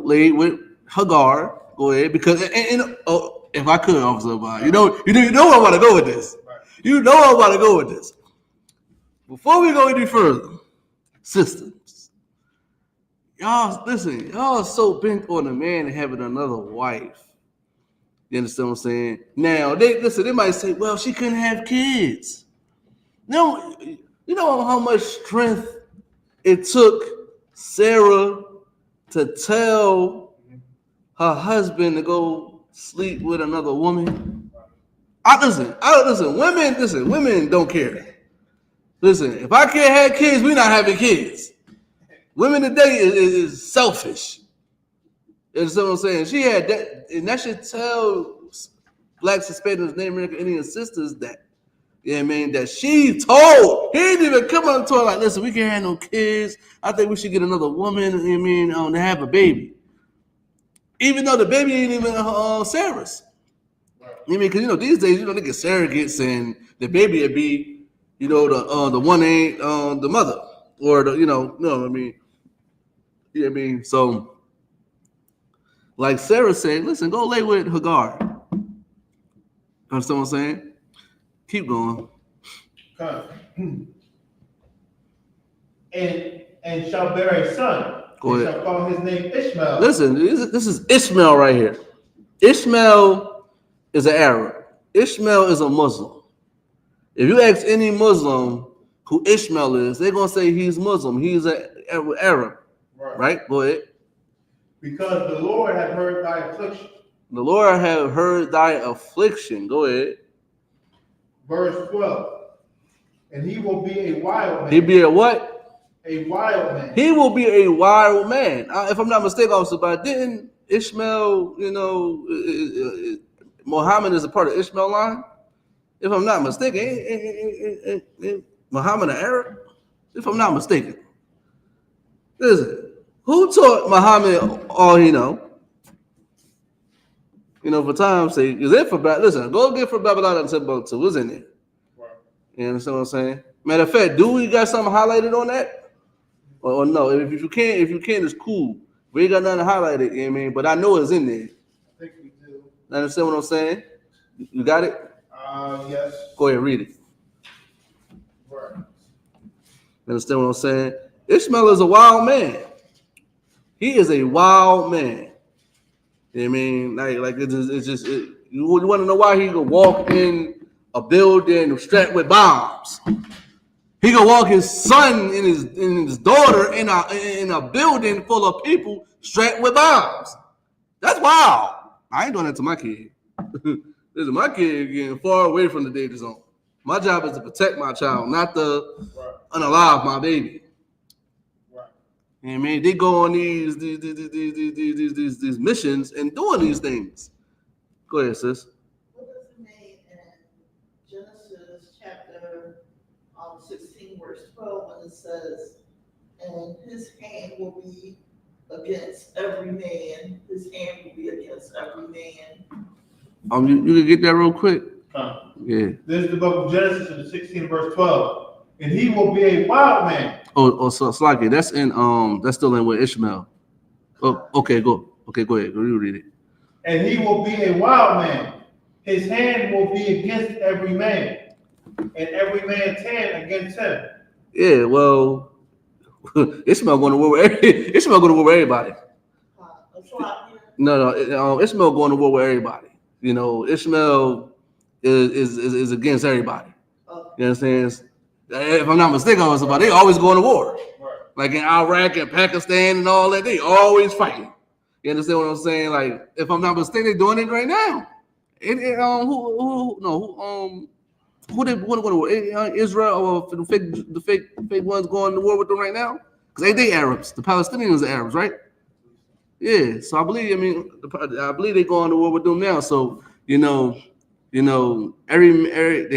laid with Hagar. Go ahead, because if I could, Officer Bob, you know where I want to go with this. You know I want to go with this. Before we go any further, systems, y'all listen. Y'all are so bent on a man having another wife. You understand what I'm saying? Now they might say, "Well, she couldn't have kids." No, you know how much strength it took Sarah to tell her husband to go sleep with another woman. Women don't care. Listen, if I can't have kids, we're not having kids. Women today is selfish. You understand what I'm saying? She had that, and that should tell Blacks, Hispanics, Native American Indian sisters that. You know what I mean? That she told. He didn't even come up to her like, listen, we can't have no kids. I think we should get another woman, you know what I mean, to have a baby. Even though the baby ain't even Sarah's. You know what I mean? Because, these days, they get surrogates and the baby would be, the one ain't the mother. Or, you know what I mean? You know what I mean? So, like Sarah said, listen, go lay with Hagar. Understand what I'm saying? Keep going. Okay. And shall bear a son. Go ahead. Shall call his name Ishmael. Listen, this is Ishmael right here. Ishmael is an Arab. Ishmael is a Muslim. If you ask any Muslim who Ishmael is, they're gonna say he's Muslim. He's an Arab. Right? Go ahead. Because the Lord had heard thy affliction. The Lord had heard thy affliction. Go ahead. Verse 12. And he will be a wild man. He be a what? A wild man. He will be a wild man. If I'm not mistaken, also, but didn't Ishmael, Muhammad is a part of Ishmael line? If I'm not mistaken, Muhammad an Arab? If I'm not mistaken. Listen, who taught Muhammad all he know? For time's sake, is it for listen, go get for Babylon and Timbuktu. What's in it? Right. You understand what I'm saying? Matter of fact, do we got something highlighted on that? Or no? If you can, it's cool. We ain't got nothing highlighted, you know what I mean? But I know it's in there. I think we do. You understand what I'm saying? You got it? Yes. Go ahead, read it. Right. You understand what I'm saying? Ishmael is a wild man. He is a wild man. You know what I mean? Like it's just you want to know why he could walk in a building strapped with bombs. He could walk his son and his daughter in a building full of people strapped with bombs. That's wild. I ain't doing that to my kid. Listen, my kid getting far away from the danger zone. My job is to protect my child, not to unalive my baby. You know what I mean? They go on these missions and doing these things. Go ahead, sis. What does it mean in Genesis chapter 16, verse 12, when it says, and his hand will be against every man. His hand will be against every man. You can get that real quick. Yeah. This is the book of Genesis, in the 16, verse 12. And he will be a wild man. So Slaki, that's that's still in with Ishmael. Oh, okay, go. Okay, go ahead. Go read it. And he will be a wild man. His hand will be against every man. and every man 10 against him. Yeah, well, Ishmael going to war with Ishmael going to war with everybody. No, Ishmael going to war with everybody. You know, Ishmael is against everybody. You know what I'm saying? If I'm not mistaken, they always going to war. Like in Iraq and Pakistan and all that, they always fighting. You understand what I'm saying? Like, if I'm not mistaken, they're doing it right now. Who they want to go to war? Israel or the fake ones going to war with them right now? Because they Arabs. The Palestinians are Arabs, right? Yeah. So I believe they're going to war with them now. So the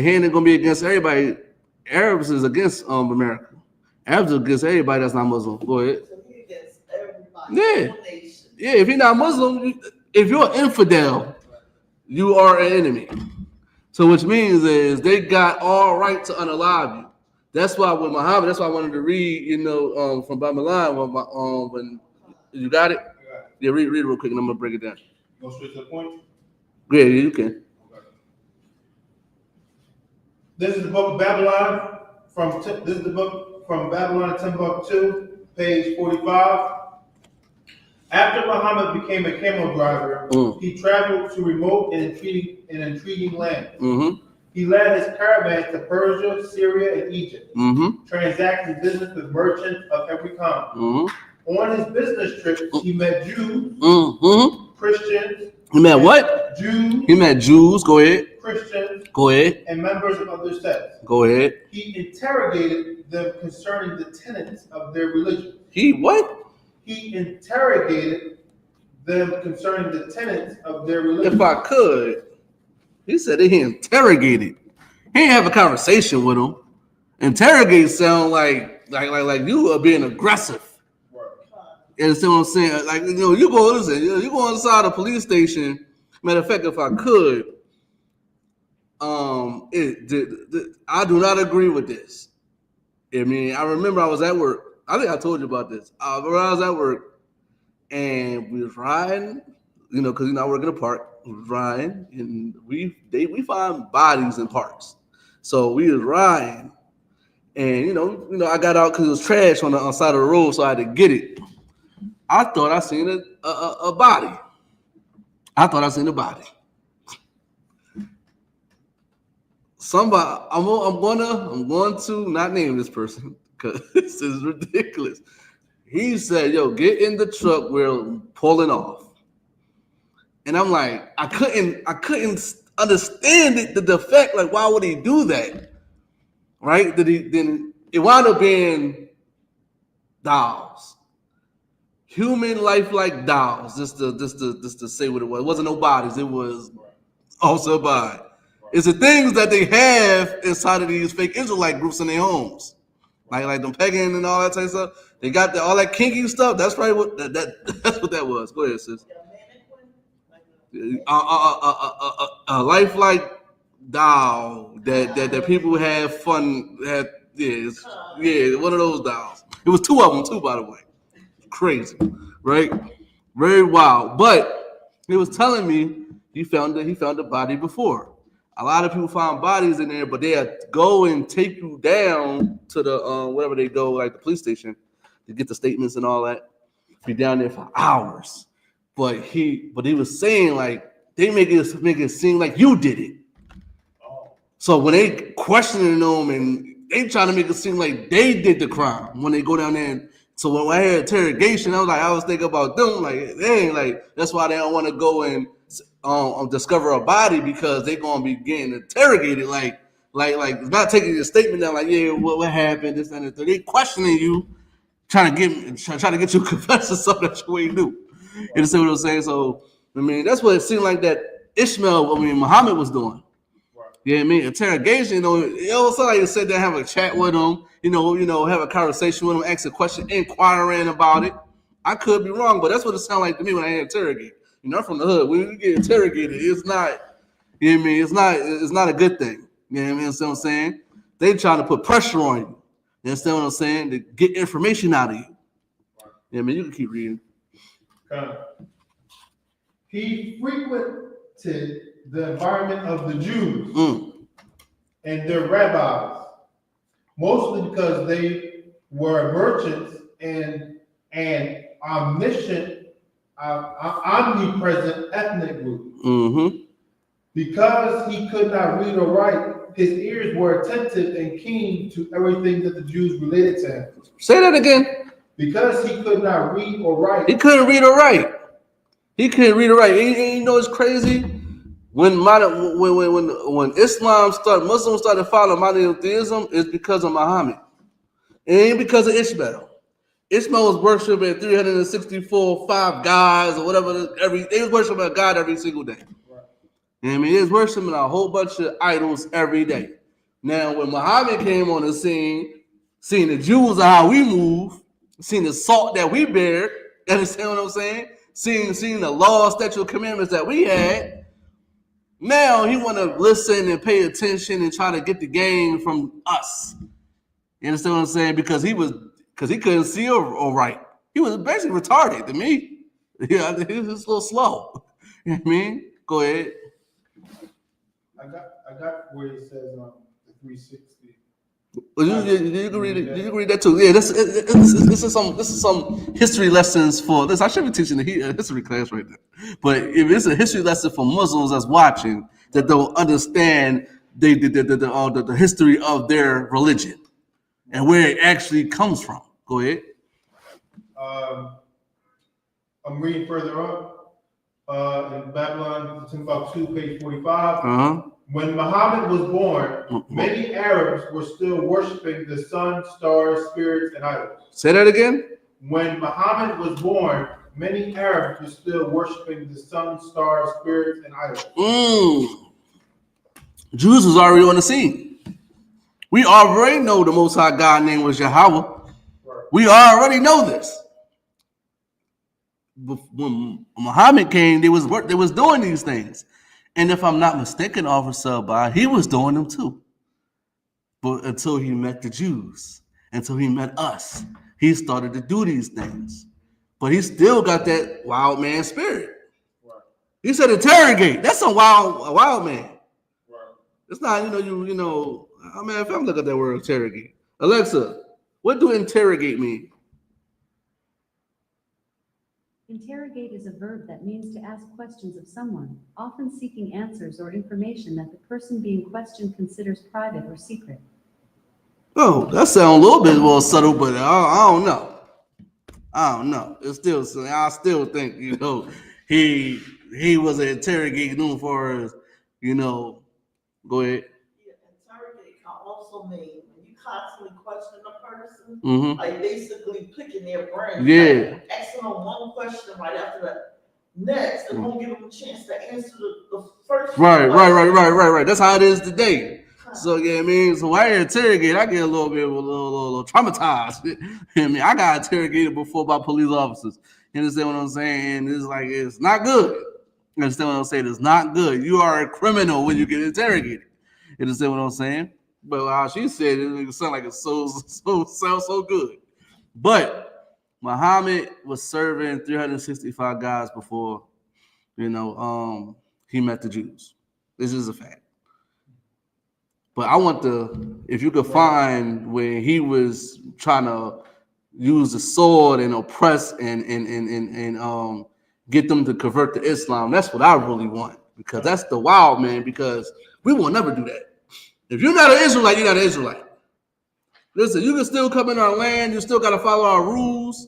hand is gonna be against everybody. Arabs is against America. Arabs is against everybody that's not Muslim. Go ahead. So he against everybody. Yeah. Yeah. If you're not Muslim, if you're an infidel, you are an enemy. So which means is they got all right to unalive you. That's why with Muhammad, that's why I wanted to read, from Babylon when you got it. Yeah, read it real quick, and I'm gonna break it down. You gonna switch to the point? Yeah, you can. Okay. This is the book of Babylon this is the book from Babylon Timbuktu, page 45. After Muhammad became a camel driver, he traveled to remote and intriguing lands. Mm-hmm. He led his caravans to Persia, Syria, and Egypt, transacting business with merchants of every kind. On his business trips, he met Jews, Christians. He met what? Jews. He met Jews. Go ahead. Christians. Go ahead. And members of other sects. Go ahead. He interrogated them concerning the tenets of their religion. He what? He interrogated them concerning the tenets of their religion. If I could, he said that he interrogated. He didn't have a conversation with him. Interrogate sound like you are being aggressive. You understand what I'm saying? Like, you go inside a police station. Matter of fact, if I could, I do not agree with this. I mean, I remember I was at work. I think I told you about this. I was at work, and we was riding, because I work in a park. We was riding, and we find bodies in parks. So we was riding, and I got out because it was trash on the side of the road, so I had to get it. I thought I seen a body. I thought I seen a body. Somebody, I'm going to not name this person because this is ridiculous. He said, "Yo, get in the truck. We're pulling off." And I'm like, I couldn't understand it. The fact, like, why would he do that? Right? Then it wound up being dolls. Human lifelike dolls, just to say what it was. It wasn't no bodies, it was also a body. It's the things that they have inside of these fake Israelite groups in their homes. Like them pegging and all that type of stuff. They got all that kinky stuff. That's probably what that's what that was. Go ahead, sis. A lifelike doll that people have fun at. Yeah, one of those dolls. It was two of them too, by the way. Crazy, right? Very wild. But he was telling me he found a body before. A lot of people find bodies in there, but they go and take you down to the wherever they go, like the police station, to get the statements and all that. Be down there for hours. But he was saying, like, they make it seem like you did it. So when they questioning them and they trying to make it seem like they did the crime when they go down there. So when I had interrogation, I was thinking about them, like, dang, like, that's why they don't want to go and discover a body, because they're gonna be getting interrogated, like not taking your statement down, like, yeah, what happened, this and that. They questioning you, trying to get you to confess to something that you ain't do. You understand what I'm saying? So I mean, that's what it seemed like that Muhammad was doing. You know what I mean? Interrogation, it also like you sit there, have a chat with them, have a conversation with them, ask a question, inquiring about it. I could be wrong, but that's what it sounded like to me when I interrogate. I'm from the hood. When you get interrogated, it's not, it's not a good thing. You know what I mean? That's what I'm saying? They trying to put pressure on you. You understand what I'm saying? To get information out of you. Yeah, man, you can keep reading. He frequented the environment of the Jews. and their rabbis, mostly because they were merchants and omniscient, omnipresent ethnic group. Mm-hmm. Because he could not read or write, his ears were attentive and keen to everything that the Jews related to him. Say that again. Because he could not read or write. He couldn't read or write. He couldn't read or write. And you know it's crazy? When Islam started, Muslims started following monotheism, it's because of Muhammad. It ain't because of Ishmael. Ishmael was worshiping 364, 5 gods or whatever. They was worshiping a god every single day. You know what I mean? He was worshiping a whole bunch of idols every day. Now, when Muhammad came on the scene, seeing the Jews are how we move, seeing the salt that we bear, you understand what I'm saying? Seeing the law, statute, commandments that we had. Now he want to listen and pay attention and try to get the game from us. You understand what I'm saying? Because he couldn't see or write. He was basically retarded to me. Yeah, he was a little slow. You know what I mean? Go ahead. I got where it says the 360. You can read it. You can read that too. Yeah, this is some history lessons for this. I should be teaching a history class right now. But if it's a history lesson for Muslims that's watching that don't understand the history of their religion and where it actually comes from. Go ahead. I'm reading further up. In Babylon, Timbuktu, page 45. Uh-huh. When Muhammad was born, many Arabs were still worshiping the sun, stars, spirits, and idols. Say that again. When Muhammad was born, many Arabs were still worshiping the sun, stars, spirits, and idols. Jews was already on the scene. We already know the Most High God name was YAHUAH. Right. We already know this. When Muhammad came, they was doing these things. And if I'm not mistaken, Officer Abad, he was doing them too. But until he met the Jews, until he met us, he started to do these things. But he still got that wild man spirit. Right. He said interrogate. That's a wild man. Right. It's not, I mean, if I'm looking at that word interrogate. Alexa, what do interrogate mean? Interrogate is a verb that means to ask questions of someone, often seeking answers or information that the person being questioned considers private or secret. Oh, that sounds a little bit more subtle, but I don't know. It's still, I still think, he was interrogating them for us, Go ahead. Yeah, interrogate can also mean when you constantly question a person, like basically picking their brain. Yeah. Like asking them one question right after the next, and won't give them a chance to answer the first. Right. That's how it is today. So yeah, I mean, so when I interrogate, I get a little traumatized. I mean, I got interrogated before by police officers. You understand what I'm saying? It's like it's not good. You understand what I'm saying? It's not good. You are a criminal when you get interrogated. You understand what I'm saying? But how she said it sound like it sounds so good. But Muhammad was serving 365 guys before, he met the Jews. This is a fact. But I want if you could find where he was trying to use the sword and oppress and get them to convert to Islam. That's what I really want, because that's the wild man, because we will never do that. If you're not an Israelite, you're not an Israelite. Listen, you can still come in our land, you still got to follow our rules,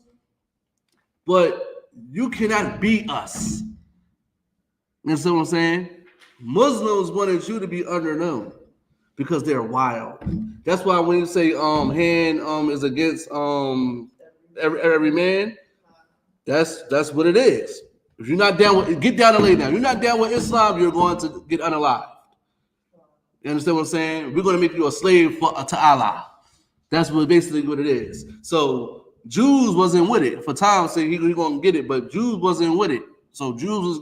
but you cannot beat us. You understand what I'm saying? Muslims wanted you to be under them because they're wild. That's why when you say hand is against every man, that's what it is. If you're not down with, get down and lay down. You're not down with Islam, you're going to get unalived. You understand what I'm saying? We're going to make you a slave to Allah. That's basically what it is. So Jews wasn't with it. For time's sake, he going to get it, but Jews wasn't with it. So Jews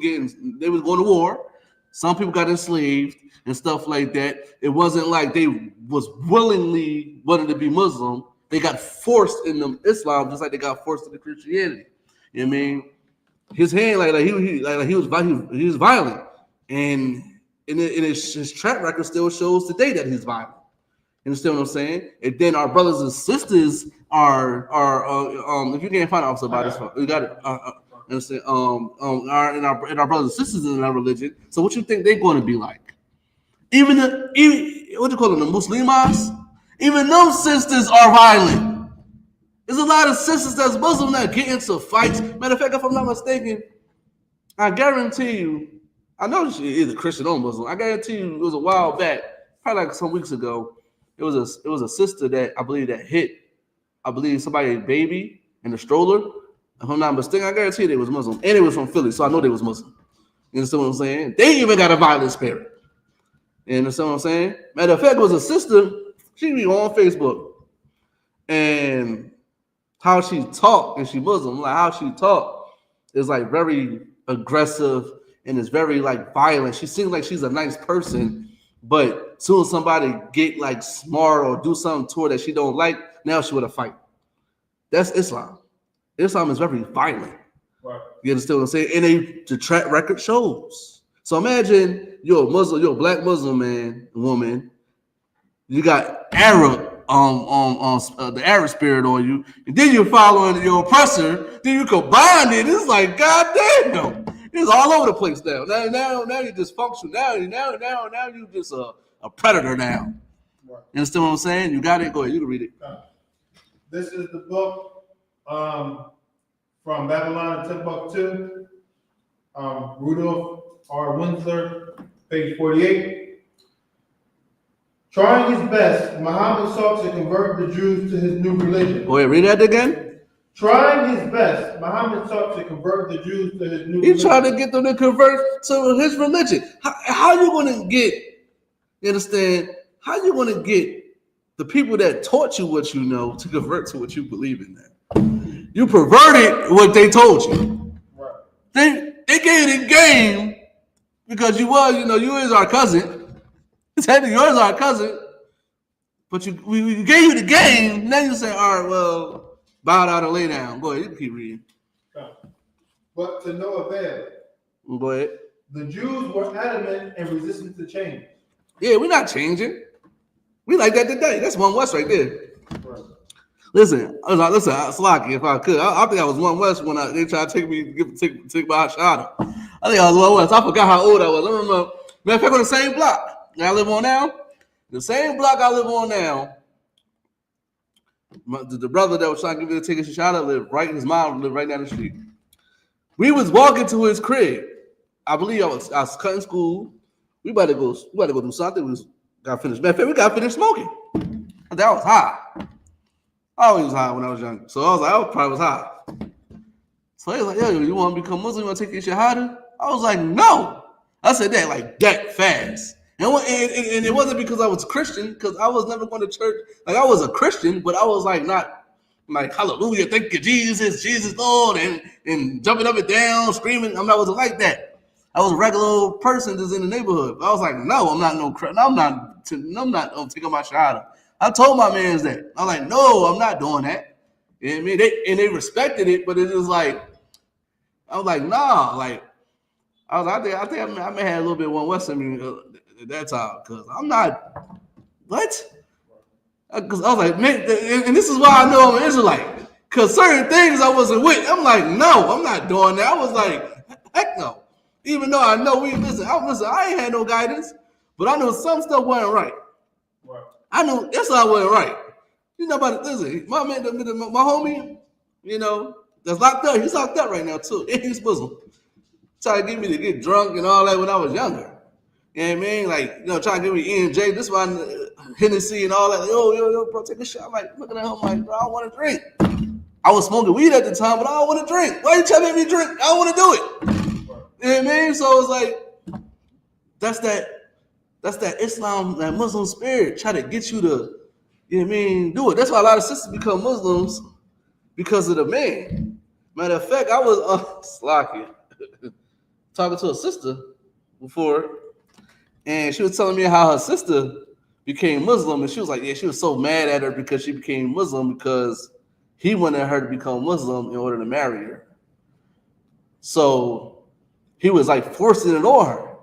they was going to war. Some people got enslaved and stuff like that. It wasn't like they was willingly wanted to be Muslim. They got forced into Islam just like they got forced into Christianity. You know what I mean? His hand, he was violent, and and his track record still shows today that he's violent. You understand what I'm saying? And then our brothers and sisters are if you can't find out about this, we got it. Understand? Our brothers and sisters in our religion. So what you think they're going to be like? Even what you call them, the Muslimas? Even them sisters are violent. There's a lot of sisters that's Muslim that get into fights. Matter of fact, if I'm not mistaken, I guarantee you, I know she's either Christian or Muslim. I guarantee you, it was a while back, probably like some weeks ago. It was a sister that I believe that hit, somebody's baby in the stroller. If I'm not mistaken, I guarantee they was Muslim. And it was from Philly, so I know they was Muslim. You understand what I'm saying? They even got a violent spirit. You understand what I'm saying? Matter of fact, it was a sister, she be on Facebook. And how she talk, and she Muslim, like how she talk is like very aggressive and is very like violent. She seems like she's a nice person, but soon as somebody get like smart or do something to her that she don't like, now she would have fight. That's Islam. Islam is very violent. Right. You understand what I'm saying? And the track record shows. So imagine you're a Muslim, you're a black Muslim woman. You got Arab the Arab spirit on you, and then you're following your oppressor. Then you combine it. It's like God damn. It's all over the place now. Now you're dysfunctional. Now you're just a predator now. Right. You understand what I'm saying? You got it. Go ahead. You can read it. This is the book from Babylon Timbuktu. Rudolph R. Winsler, page 48. Trying his best, Muhammad sought to convert the Jews to his new religion. Go ahead, read that again. Trying his best, Muhammad sought to convert the Jews to his new religion. He tried to get them to convert to his religion. How you going to get, you understand, how you going to get the people that taught you what you know to convert to what you believe in now? You perverted what they told you. Right. They gave you the game because you is our cousin. Technically, yours is our cousin, but we gave you the game. Now you say, all right, well, bow down and lay down. Go ahead, you can keep reading. But to no avail. Go ahead. The Jews were adamant and resistant to change. Yeah, we're not changing. We like that today. That's One West right there. Right. Listen, Slocky, if I could. I think I was One West when they tried to take my shot. I think I was One West. I forgot how old I was. I remember. Matter of fact, on the same block I live on now, the same block I live on now, the brother that was trying to give me the ticket to shout out his mom lived right down the street. We was walking to his crib. I believe I was cutting school. We about to go do something. We got finished. Matter of fact, we got finished smoking. That was high. I always was high when I was young. So I was like, I probably was high. So he was like, yo, you want to become Muslim? You want to take your shahada? I was like, no. I said that like that fast. And it wasn't because I was Christian, because I was never going to church. Like I was a Christian, but I was like not like hallelujah, thank you, Jesus Lord, and jumping up and down, screaming. I wasn't like that. I was a regular old person that's in the neighborhood. I was like, no, I'm not no Christian. I'm not taking my shahada. I told my mans that. I'm like, no, I'm not doing that. You know what I mean? They respected it, but it was like, I was like, nah, like I think I may have a little bit One West in me at that time, because I'm not, what? Because I was like, man, and this is why I know I'm an Israelite, because certain things I wasn't with. I'm like, no, I'm not doing that. I was like, heck no. Even though I know I ain't had no guidance, but I know some stuff wasn't right. I knew that's why I wasn't right. You know about it. Listen, my man, my homie, that's locked up. He's locked up right now too. And he's Muslim. Trying to get me to get drunk and all that when I was younger. You know what I mean? Like, trying to give me E&J, this one, Hennessy and all that. Like, yo, bro, take a shot. I'm like, looking at him like, bro, I don't want to drink. I was smoking weed at the time, but I don't want to drink. Why you trying to make me drink? I don't want to do it. You know what I mean? So it's like, that's that Islam, that Muslim spirit, try to get you to, you know what I mean, do it. That's why a lot of sisters become Muslims, because of the man. Matter of fact, I was talking to a sister before, and she was telling me how her sister became Muslim, and she was like, yeah, she was so mad at her because she became Muslim because he wanted her to become Muslim in order to marry her. So he was like forcing it on her.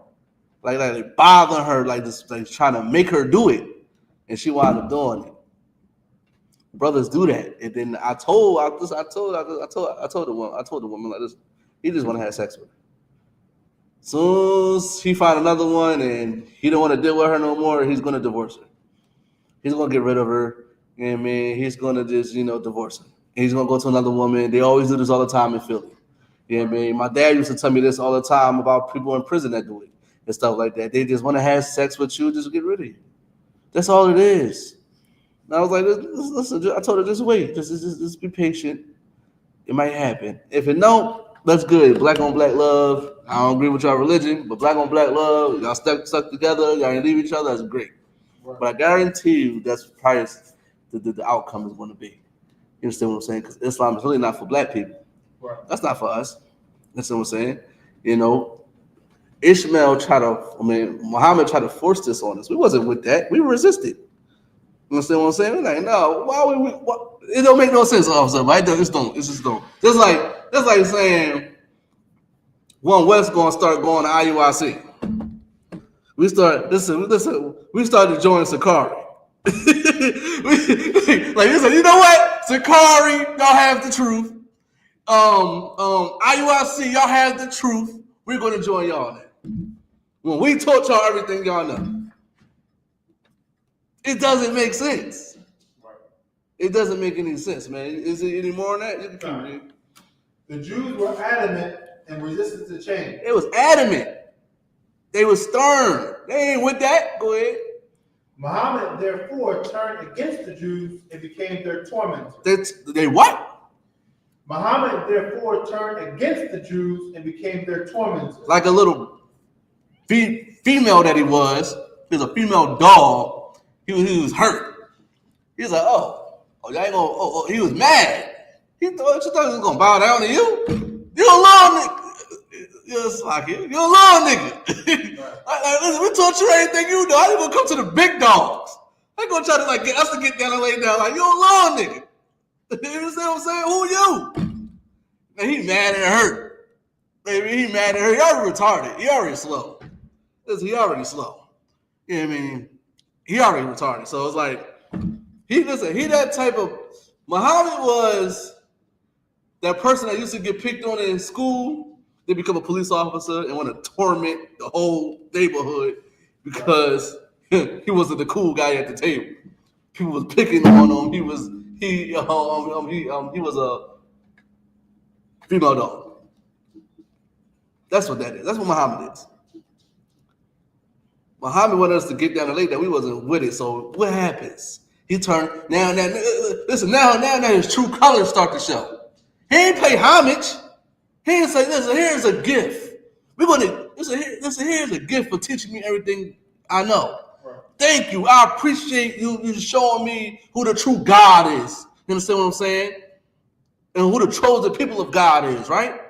like bothering her, like this, like trying to make her do it, and she wound up doing it. Brothers do that, and then I told the woman like this, he just want to have sex with her. Soon as he find another one and he don't want to deal with her no more, he's gonna divorce her. He's gonna get rid of her, you know what I mean? He's gonna just, divorce her. And he's gonna go to another woman. They always do this all the time in Philly. You know what I mean? My dad used to tell me this all the time about people in prison that do it and stuff like that. They just want to have sex with you, just get rid of you. That's all it is. And I was like, listen, I told her, just wait, just be patient. It might happen. If it don't, that's good. Black on black love. I don't agree with your religion, but black on black love, y'all stuck together, y'all ain't leave each other, that's great. Right. But I guarantee you that's probably the outcome is going to be. You understand what I'm saying? Because Islam is really not for black people. Right. That's not for us. That's what I'm saying. Muhammad tried to force this on us. We wasn't with that. We resisted. You understand what I'm saying? We're like, no, why would we? It don't make no sense, officer. Right? It just don't. That's like saying One West gonna start going to IUIC. We started to join SICARII. Like you said, you know what? SICARII, y'all have the truth. IUIC, y'all have the truth. We're gonna join y'all now. When we taught y'all everything y'all know. It doesn't make sense. It doesn't make any sense, man. Is it any more than that? You can keep it. The Jews were adamant and resistant to change. They was adamant. They was stern. They ain't with that. Go ahead. Muhammad therefore turned against the Jews and became their tormentor. They what? Muhammad therefore turned against the Jews and became their tormentor. Like a little female that he was. He was a female dog. He was hurt. He was like, y'all ain't gonna. He was mad. You thought he was gonna bow down to you? You a little nigga. You're a little nigga. Listen, we taught you everything you know. I ain't gonna come to the big dogs. I ain't gonna try to get us to get down and lay down. Like, you a little nigga. You understand what I'm saying? Who you? Man, he mad and hurt. Baby, he mad and hurt. He already retarded. He already slow. Listen, he already slow. You know what I mean? He already retarded. So it's like, he that type of, Muhammad was that person that used to get picked on in school. They become a police officer and want to torment the whole neighborhood because he wasn't the cool guy at the table. People was picking on him. He was a female dog. That's what that is. That's what Muhammad is. Muhammad wanted us to get down and lay that we wasn't with it. So what happens? He turned now his true colors start to show. He ain't pay homage. He ain't say, listen, here's a gift. Here's a gift for teaching me everything I know. Right. Thank you. I appreciate you showing me who the true God is. You understand what I'm saying? And who the chosen people of God is, right?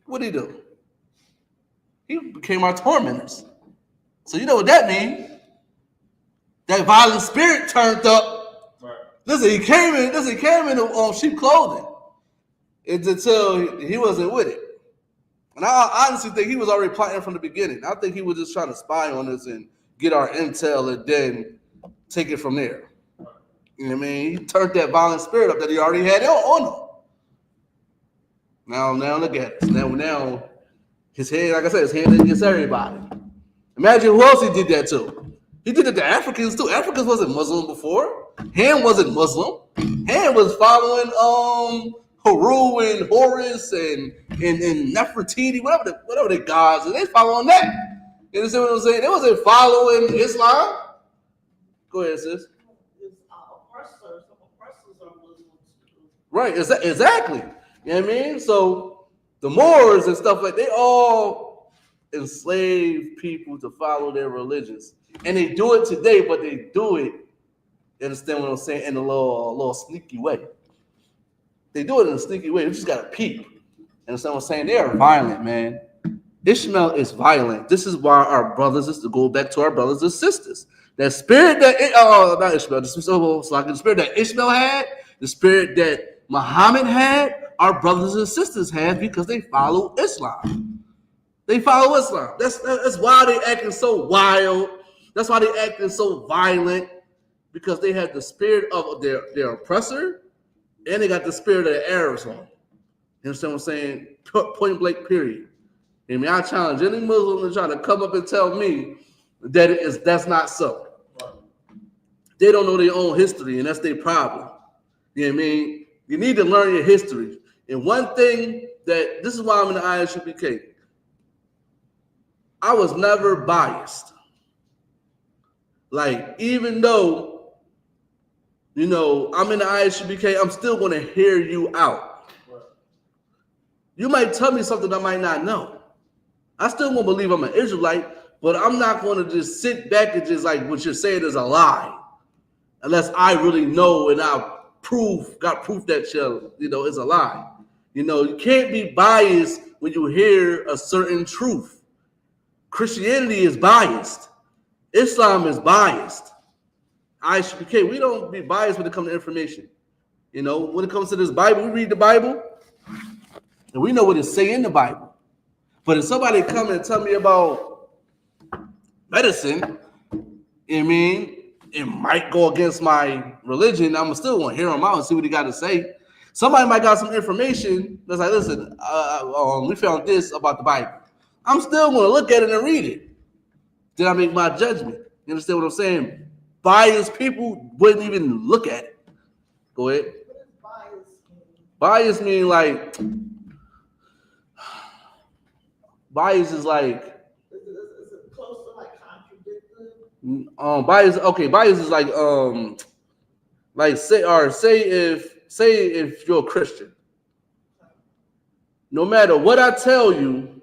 What did he do? He became our tormentors. So you know what that means? That violent spirit turned up. Right. Listen, he came in sheep clothing. It's until he wasn't with it. And I honestly think he was already plotting from the beginning. I think he was just trying to spy on us and get our intel and then take it from there. You know what I mean? He turned that violent spirit up that he already had on him. Now look at us. Now his head, like I said, his head against everybody. Imagine who else he did that to. He did it to Africans too. Africans wasn't Muslim before. Ham wasn't Muslim. Ham was following Haru and Horus and Nefertiti, whatever the gods, and they following that. You understand what I'm saying? They wasn't following Islam. Go ahead, sis. Some oppressors are Muslims too. Right, exactly. You know what I mean? So the Moors and stuff like they all enslave people to follow their religions. And they do it today, but they do it, you understand what I'm saying, in a little sneaky way. They do it in a sneaky way. You just got to peep. You understand what I'm saying? They are violent, man. Ishmael is violent. This is why our brothers, to go back to our brothers and sisters. That spirit that, not Ishmael, the spirit that Ishmael had, the spirit that Muhammad had, our brothers and sisters have because they follow Islam. They follow Islam. That's why they acting so wild. That's why they acting so violent, because they have the spirit of their oppressor, and they got the spirit of the Arabs on. You understand what I'm saying? Point blank, period. I mean, I challenge any Muslim to try to come up and tell me that that's not so. They don't know their own history, and that's their problem. You know what I mean? You need to learn your history. And one thing this is why I'm in the I.S.U.P.K. I was never biased. Like, even though, you know, I'm in the I.S.U.P.K, I'm still going to hear you out. You might tell me something I might not know. I still won't believe I'm an Israelite, but I'm not going to just sit back and just like what you're saying is a lie, unless I really know and I got proof that you know, is a lie. You know, you can't be biased when you hear a certain truth. Christianity is biased. Islam is biased. I.S.U.P.K, we don't be biased when it comes to information. You know, when it comes to this Bible, we read the Bible, and we know what it say in the Bible. But if somebody come and tell me about medicine, I mean, it might go against my religion. I'm still going to hear him out and see what he got to say. Somebody might got some information that's like, listen, we found this about the Bible. I'm still going to look at it and read it. Then I make my judgment. You understand what I'm saying? Biased people wouldn't even look at it. Go ahead. Bias mean like, bias is like, Is it close to like contradictory? Bias. Okay, bias is like say if you're a Christian, no matter what I tell you,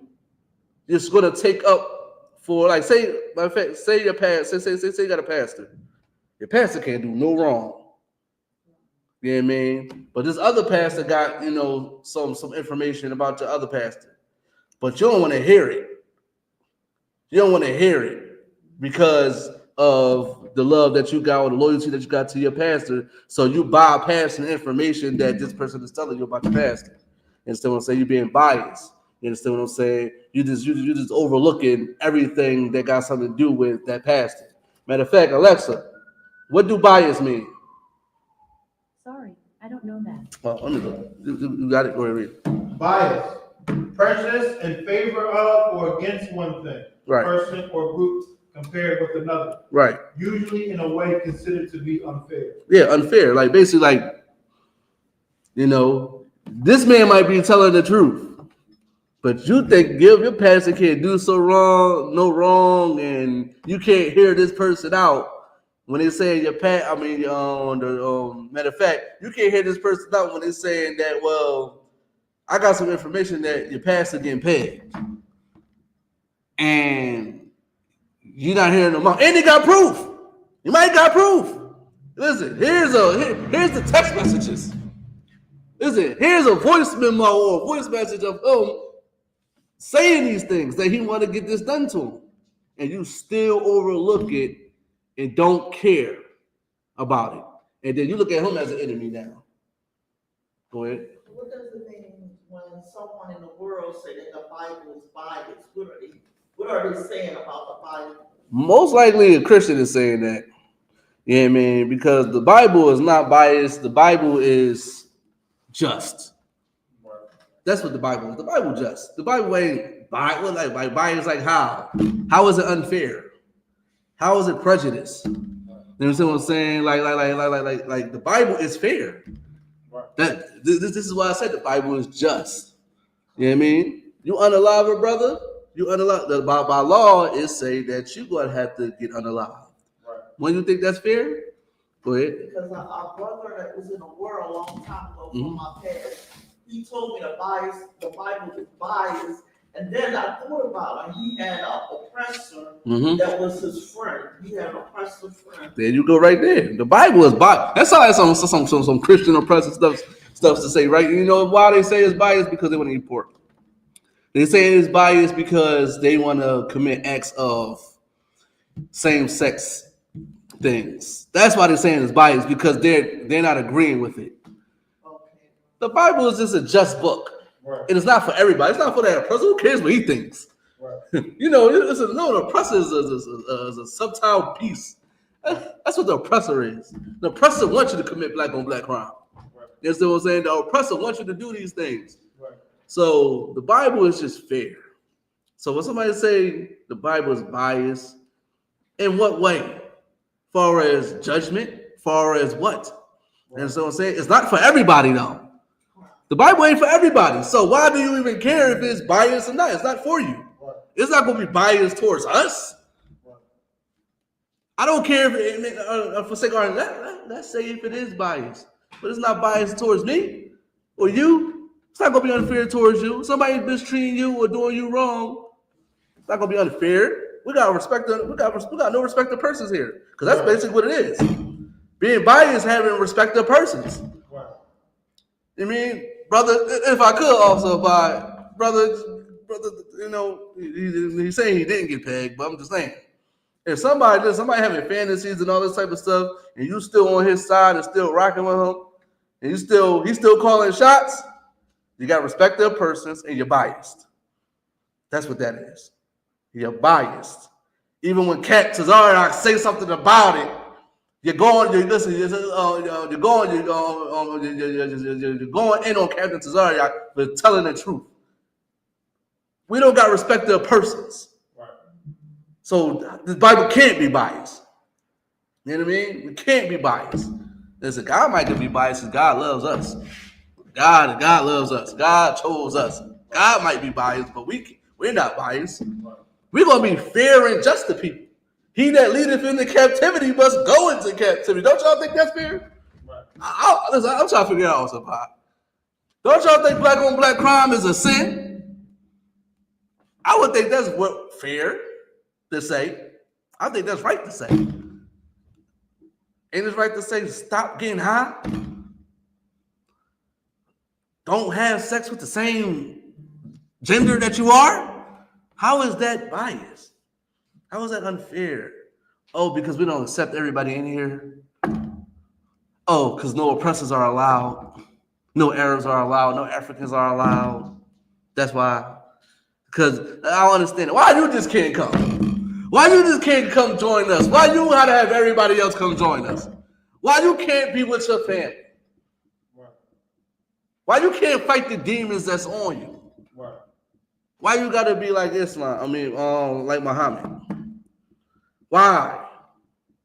it's gonna take up for like say your pastor. Say you got a pastor. Your pastor can't do no wrong. You know what I mean? But this other pastor got, you know, some information about your other pastor, but you don't want to hear it. You don't want to hear it because of the love that you got or the loyalty that you got to your pastor. So you bypass the information that this person is telling you about your pastor. Instead of saying you're being biased. You understand what I'm saying? You just overlooking everything that got something to do with that pastor. Matter of fact, Alexa, what do bias mean? Sorry, I don't know that. Oh, let me go. You got it. Go ahead, read it. Bias, prejudice in favor of or against one thing, Right. person or group compared with another. Right. Usually in a way considered to be unfair. Yeah, unfair. Like basically, like, you know, this man might be telling the truth, but you think your pastor can't do no wrong, and you can't hear this person out when they say matter of fact, you can't hear this person out when they're saying that, well, I got some information that your pastor getting paid, and you're not hearing them out, and they got proof. You might got proof. Listen, here's the text messages. Listen, here's a voice memo or a voice message of him saying these things that he want to get this done to him, and you still overlook it and don't care about it, and then you look at him as an enemy now. Go ahead. What does it mean when someone in the world say that the Bible is biased? What are they saying about the Bible? Most likely a Christian is saying that. You know what I mean? Because the Bible is not biased. The Bible is just. That's what the Bible is. The Bible just. The Bible ain't biased. Like biased like how? How is it unfair? How is it prejudice? You understand what I'm saying? Like the Bible is fair. This is why I said the Bible is just. You know what I mean? You unalive a brother, you unalive. By law, it say that you're gonna have to get unalive. Right. When you think that's fair, go ahead. Because our brother that was in the world a long time ago from my past, he told me the Bible is biased. And then I thought about it. He had an oppressor that was his friend. He had an oppressor friend. There you go, right there. The Bible is biased. That's all. That's some Christian oppressive stuff to say, right? You know why they say it's biased? Because they want to eat pork. They say it's biased because they want to commit acts of same-sex things. That's why they're saying it's biased, because they're not agreeing with it. Okay. The Bible is just a just book. Right. And it's not for everybody. It's not for that person. Who cares what he thinks? You know, listen, no, the oppressor is a subtle piece. That's what the oppressor is. The oppressor wants you to commit black on black crime. You understand what I'm saying? The oppressor wants you to do these things. So the Bible is just fair. So when somebody say the Bible is biased, in what way? Far as judgment, far as what? You understand what I'm saying? It's not for everybody though. The Bible ain't for everybody. So why do you even care if it's biased or not? It's not for you. It's not going to be biased towards us. I don't care if for sake of let's say if it is biased, but it's not biased towards me or you. It's not going to be unfair towards you. Somebody mistreating you or doing you wrong, it's not going to be unfair. We got respect. We got no respect of persons here, because that's basically what it is. Being biased, having respect of persons. I mean, brother, if I could also brother, you know, he's saying he didn't get pegged, but I'm just saying, if somebody having fantasies and all this type of stuff, and you still on his side and still rocking with him, and he's still calling shots, you got respect their persons and you're biased. That's what that is. You're biased. Even when Cat THESHADEROOM say something about it, you're going in on Captain THESHADEROOM for telling the truth. We don't got respect their persons. So the Bible can't be biased. You know what I mean? We can't be biased. Listen, God might be biased because God loves us. God loves us. God chose us. God might be biased, but we're not biased. We're going to be fair and just to people. He that leadeth into captivity must go into captivity. Don't y'all think that's fair? Listen, I'm trying to figure out something. Don't y'all think black on black crime is a sin? I would think that's what fair to say. I think that's right to say. Ain't it right to say stop getting high? Don't have sex with the same gender that you are? How is that biased? How is that unfair? Oh, because we don't accept everybody in here. Oh, because no oppressors are allowed. No Arabs are allowed. No Africans are allowed. That's why. Because I don't understand it. Why you just can't come? Why you just can't come join us? Why you gotta have everybody else come join us? Why you can't be with your family? Why you can't fight the demons that's on you? Why you gotta be like Islam? I mean, like Muhammad. Why?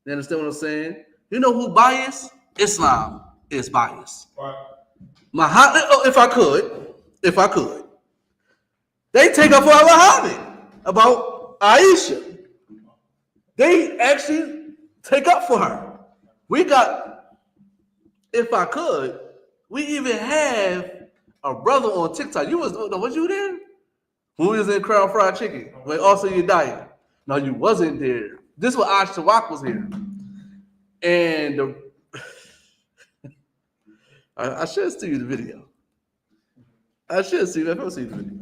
You understand what I'm saying? You know who biased? Islam is biased. Muhammad, if I could, they take up for Muhammad about Aisha. They actually take up for her. We got, if I could, we even have a brother on TikTok. Was you there? Who is in Crown Fried Chicken? Wait, also you dying. No, you wasn't there. This was I.S.U.P.K was here. And I should see you the video. I should see that. I'll see the video.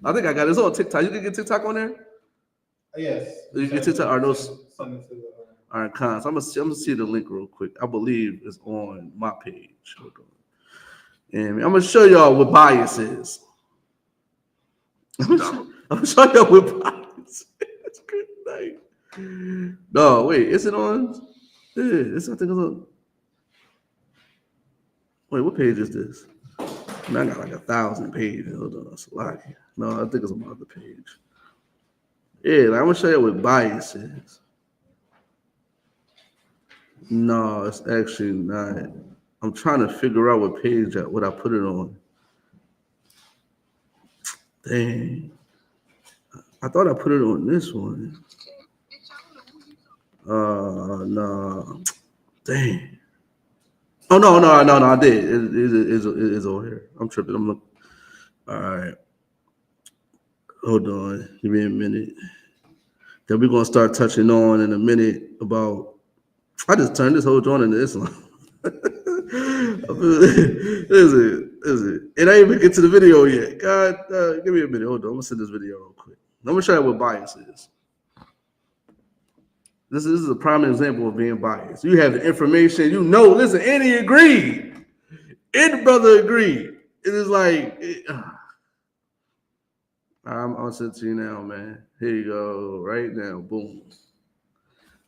I think I got this on TikTok. You can get TikTok on there? Yes. You can get TikTok or those. All right, cons. I'm gonna see the link real quick. I believe it's on my page. Hold on. And I'm gonna show y'all what bias is. I'm gonna show y'all what bias is. Good night. No, wait, is it on? Yeah, I think it's on. Wait, what page is this? Man, I got like 1,000 pages. Hold on, that's a lot. No, I think it's on my other page. Yeah, like, I'm gonna show you what bias is. No, it's actually not. I'm trying to figure out what page what I put it on. Dang. I thought I put it on this one. No. Dang. Oh, no, I did. It is over here. I'm tripping. I'm looking. All right. Hold on. Give me a minute. Then we're going to start touching on in a minute about. I just turned this whole joint into Islam. Is it? And I didn't even get to the video yet. God, give me a minute. Hold on. I'm going to send this video real quick. I'm going to show you what bias is. This is a prime example of being biased. You have the information, listen, and he agreed. And the brother agreed. It is like, I'm gonna send it to you now, man. Here you go, right now. Boom.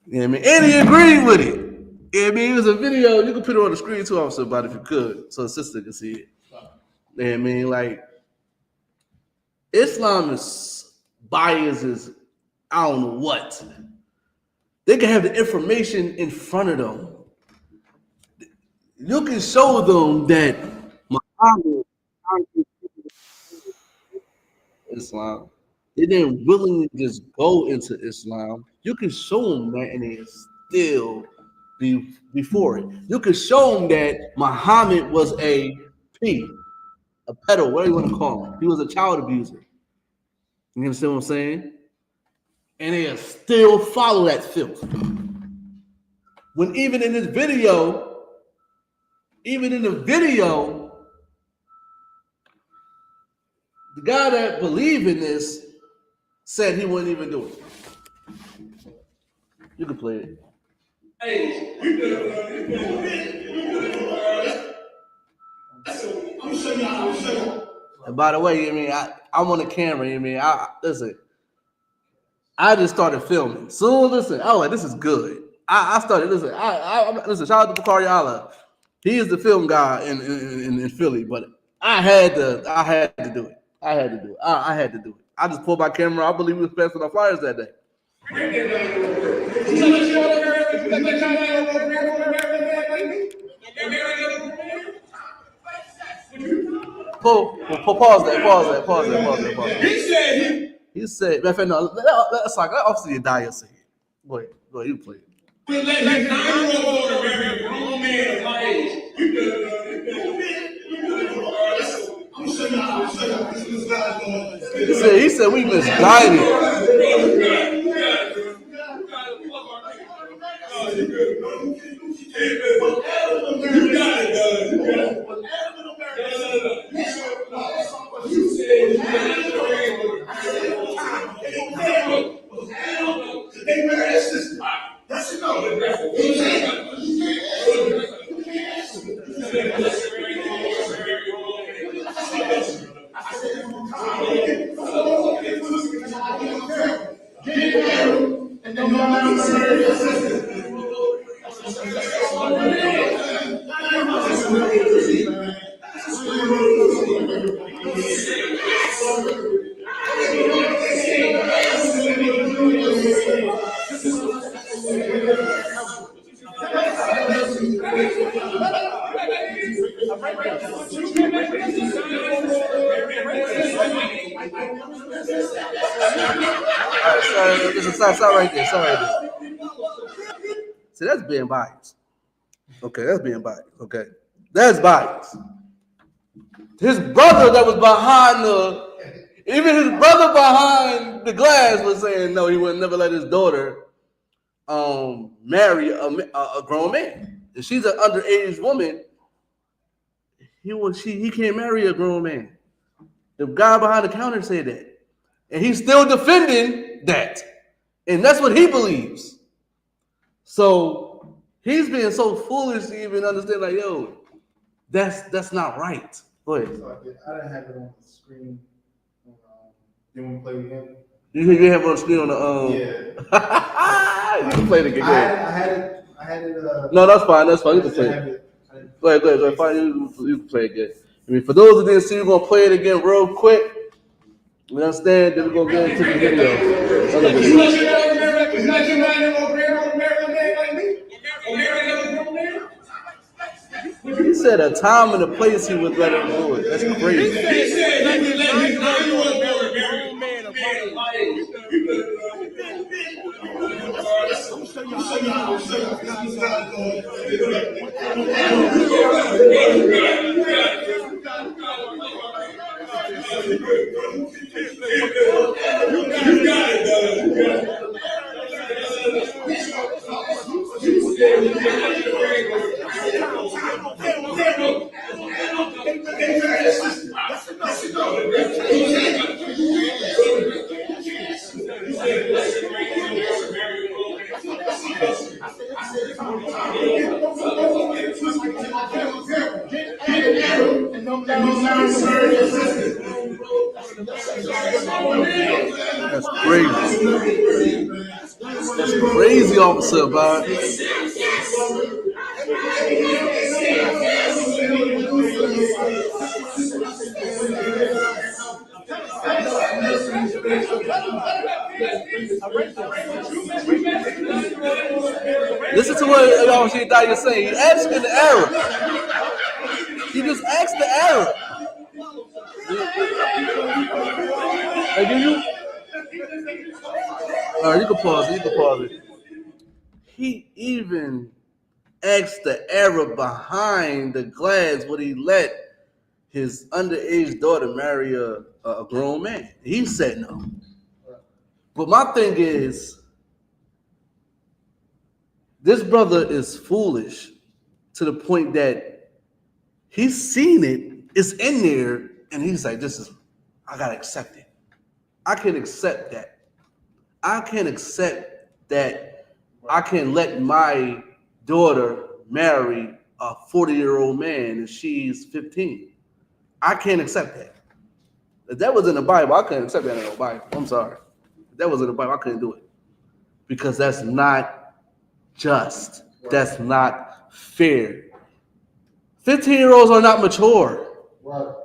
You know what I mean? And he agreed with it. You know what I mean? It was a video. You can put it on the screen too, officer, about if you could, so the sister can see it. You know what I mean? Like, Islam is biases, I don't know what. They can have the information in front of them. You can show them that Muhammad Islam. They didn't willingly just go into Islam. You can show them that and they still be before it. You can show them that Muhammad was a pedo, whatever you want to call him. He was a child abuser. You understand what I'm saying? And they still follow that filth. When even in the video, the guy that believed in this said he wouldn't even do it. You can play it. Hey, I'm showing y'all. And by the way, you mean I'm on the camera. You mean listen. I just started filming. So listen, I was like, this is good. I started listen. Listen. Shout out to CHAANAYAAHLA. He is the film guy in Philly, but I had to do it. I had to do it. I just pulled my camera. I believe we was passing our flyers that day. Pause that. He said, matter of fact, no, that's like, obviously a die say it. Go ahead, you play it. He said we misguided. Stop right there. See, that's being biased. Okay, that's being biased. Okay, that's biased. His brother that was behind his brother behind the glass was saying no, he would never let his daughter marry a grown man. If she's an underage woman, he can't marry a grown man. The guy behind the counter said that, and he's still defending that, and that's what he believes. So he's being so foolish to even understand, like, yo, that's not right. Go ahead. I didn't have it on the screen. You want to play it again? You have it on the screen on the You can play it again. I had it. No, that's fine. You can play it. Go ahead. Fine. You can play it again. I mean, for those who didn't see, we're gonna play it again real quick. We understand. Then we're gonna get into the video. He said a time and a place he would let him do it. That's crazy. That's crazy. That's crazy, officer, bud. Listen to what YAHUSHUA is saying. He asked in the Arab. He just asked the Arab. Hey, do you? All right, you can pause it. You can pause it. He even asked the Arab behind the glass would he let his underage daughter marry a grown man. He said no. But my thing is, this brother is foolish to the point that he's seen it, it's in there, and he's like, I gotta accept it. I can accept that. I can accept that I can let my daughter marry a 40-year-old man and she's 15. I can't accept that. If that was in the Bible, I couldn't accept that in the Bible. I'm sorry. If that was in the Bible, I couldn't do it. Because that's not just. That's not fair. 15-year-olds are not mature. Right.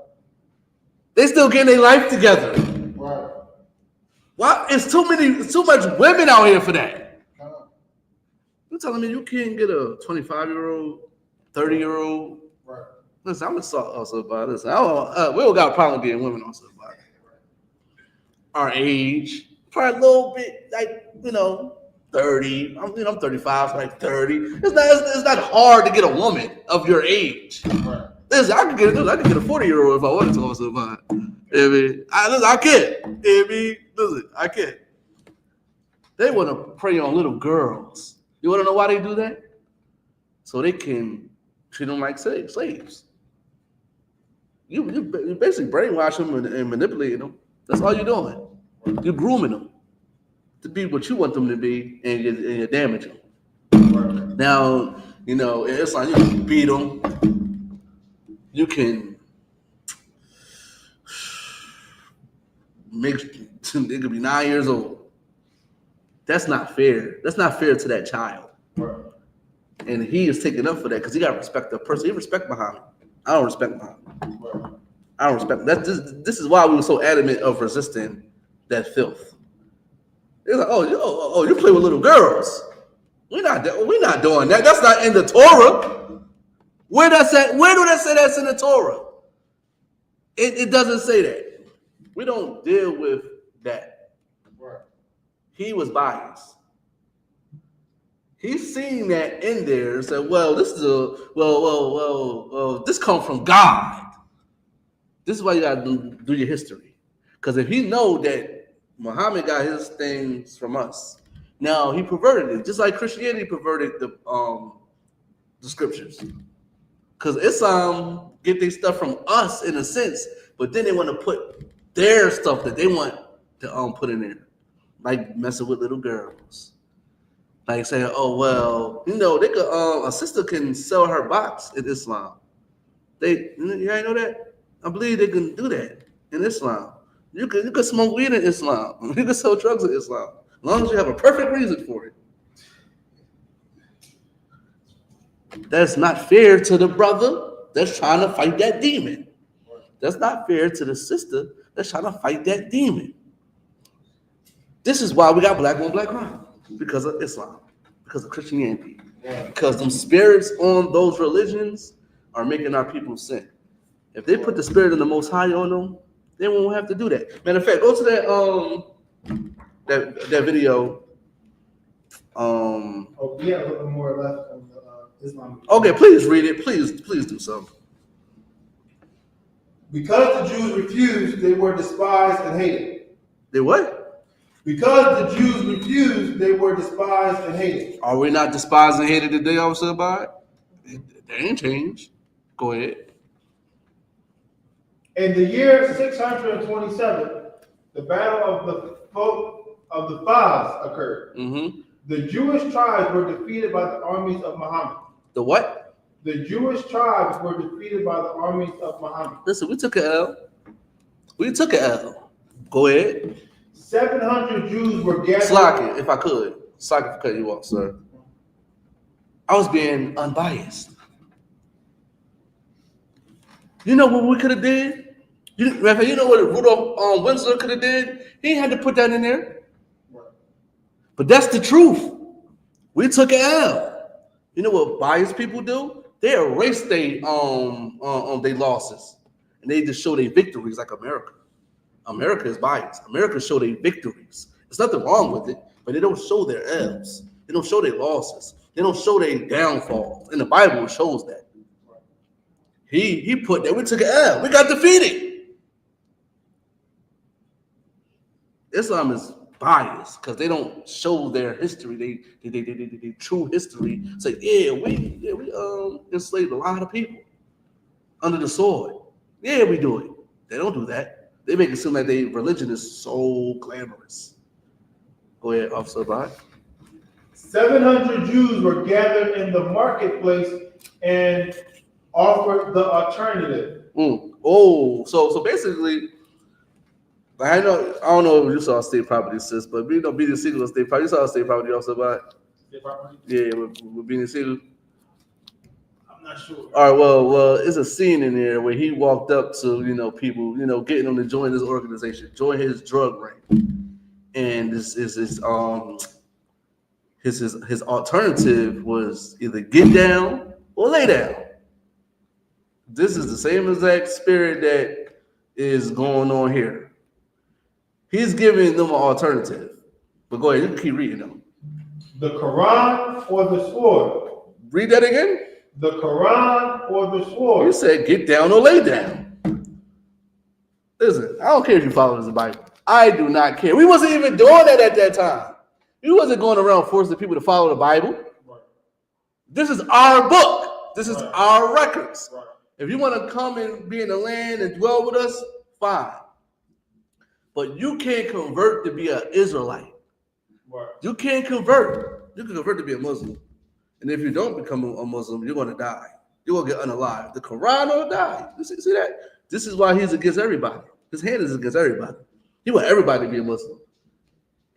They still getting their life together. Right. Why? It's too much women out here for that. You're telling me you can't get a 25-year-old, 30-year-old? Right. Listen, I'm also about this. We don't got a problem getting women also about it. Our age, probably a little bit like 30. I'm 35, so like 30. It's not hard to get a woman of your age. Right. Listen, I could get a 40-year-old if I wanted to also about it. I can. Listen, I can. They want to prey on little girls. You want to know why they do that? So they can treat them like slaves. You basically brainwash them and manipulate them. That's all you're doing. You're grooming them to be what you want them to be, and you're damaging them. Now, in Islam, you can beat them. You can they could be 9 years old. That's not fair. That's not fair to that child. Right. And he is taking up for that because he got to respect the person. He respect Muhammad. I don't respect Muhammad. Right. I don't respect that. This is why we were so adamant of resisting that filth. It's like, oh, you play with little girls. We're not doing that. That's not in the Torah. Where do that say that's in the Torah? It doesn't say that. We don't deal with that. Right. He was biased. He's seen that in there and said, well, this is this comes from God. This is why you gotta do your history. Because if he know that Muhammad got his things from us, now he perverted it, just like Christianity perverted the scriptures. Because Islam get their stuff from us in a sense, but then they want to put their stuff that they want to put in there, like messing with little girls, like saying, "Oh well, they could a sister can sell her box in Islam." You ain't know that? I believe they can do that in Islam. You could smoke weed in Islam. You can sell drugs in Islam, as long as you have a perfect reason for it. That's not fair to the brother that's trying to fight that demon. That's not fair to the sister that's trying to fight that demon. This is why we got black on black crime, because of Islam, because of Christianity, because them spirits on those religions are making our people sin. If they put the spirit of the Most High on them, they won't have to do that. Matter of fact, go to that video. We have a little more left on the Islam. Okay, please read it. Please do so. Because the Jews refused, they were despised and hated. They what? Because the Jews refused, they were despised and hated. Are we not despised and hated today, Officer Abad? They ain't changed. Go ahead. In the year 627, the battle of the Faz occurred. Mm-hmm. The Jewish tribes were defeated by the armies of Muhammad. The what? The Jewish tribes were defeated by the armies of Muhammad. Listen, we took an L. We took an L. Go ahead. 700 Jews were gathered. Slack it, if I could. Slack it, cut you off, sir. I was being unbiased. You know what we could have did? You know what Rudolph Winslow could have did? He had to put that in there. But that's the truth. We took an L. You know what biased people do? They erase their losses. And they just show their victories like America. America is biased. America show their victories. There's nothing wrong with it, but they don't show their L's. They don't show their losses. They don't show their downfalls. And the Bible shows that. He put that we took an L. We got defeated. Islam is biased because they don't show their history. They true history. Say, yeah, we enslaved a lot of people under the sword. Yeah, we do it. They don't do that. They make it seem like their religion is so glamorous. Go ahead, Officer Bach. 700 Jews were gathered in the marketplace and offered the alternative. Oh, so basically, I don't know if you saw state property, sis, but we don't be the single state property. You saw state property, Officer Bach? State property? Yeah, we're being single. I'm not sure. All right, well, it's a scene in there where he walked up to, people, getting them to join this organization, join his drug ring. And his alternative was either get down or lay down. This is the same exact spirit that is going on here. He's giving them an alternative. But go ahead, you can keep reading them. The Quran or the sword? Read that again. The Quran or the sword? You said get down or lay down. Listen, I don't care if you follow the Bible. I do not care. We wasn't even doing that at that time. We wasn't going around forcing people to follow the Bible. Right. This is our book. This is our records. Right. If you want to come and be in the land and dwell with us, fine. But you can't convert to be an Israelite. Right. You can't convert. You can convert to be a Muslim. And if you don't become a Muslim, you're going to die. You're going to get unalive. The Quran will die. You see that? This is why he's against everybody. His hand is against everybody. He want everybody to be a Muslim.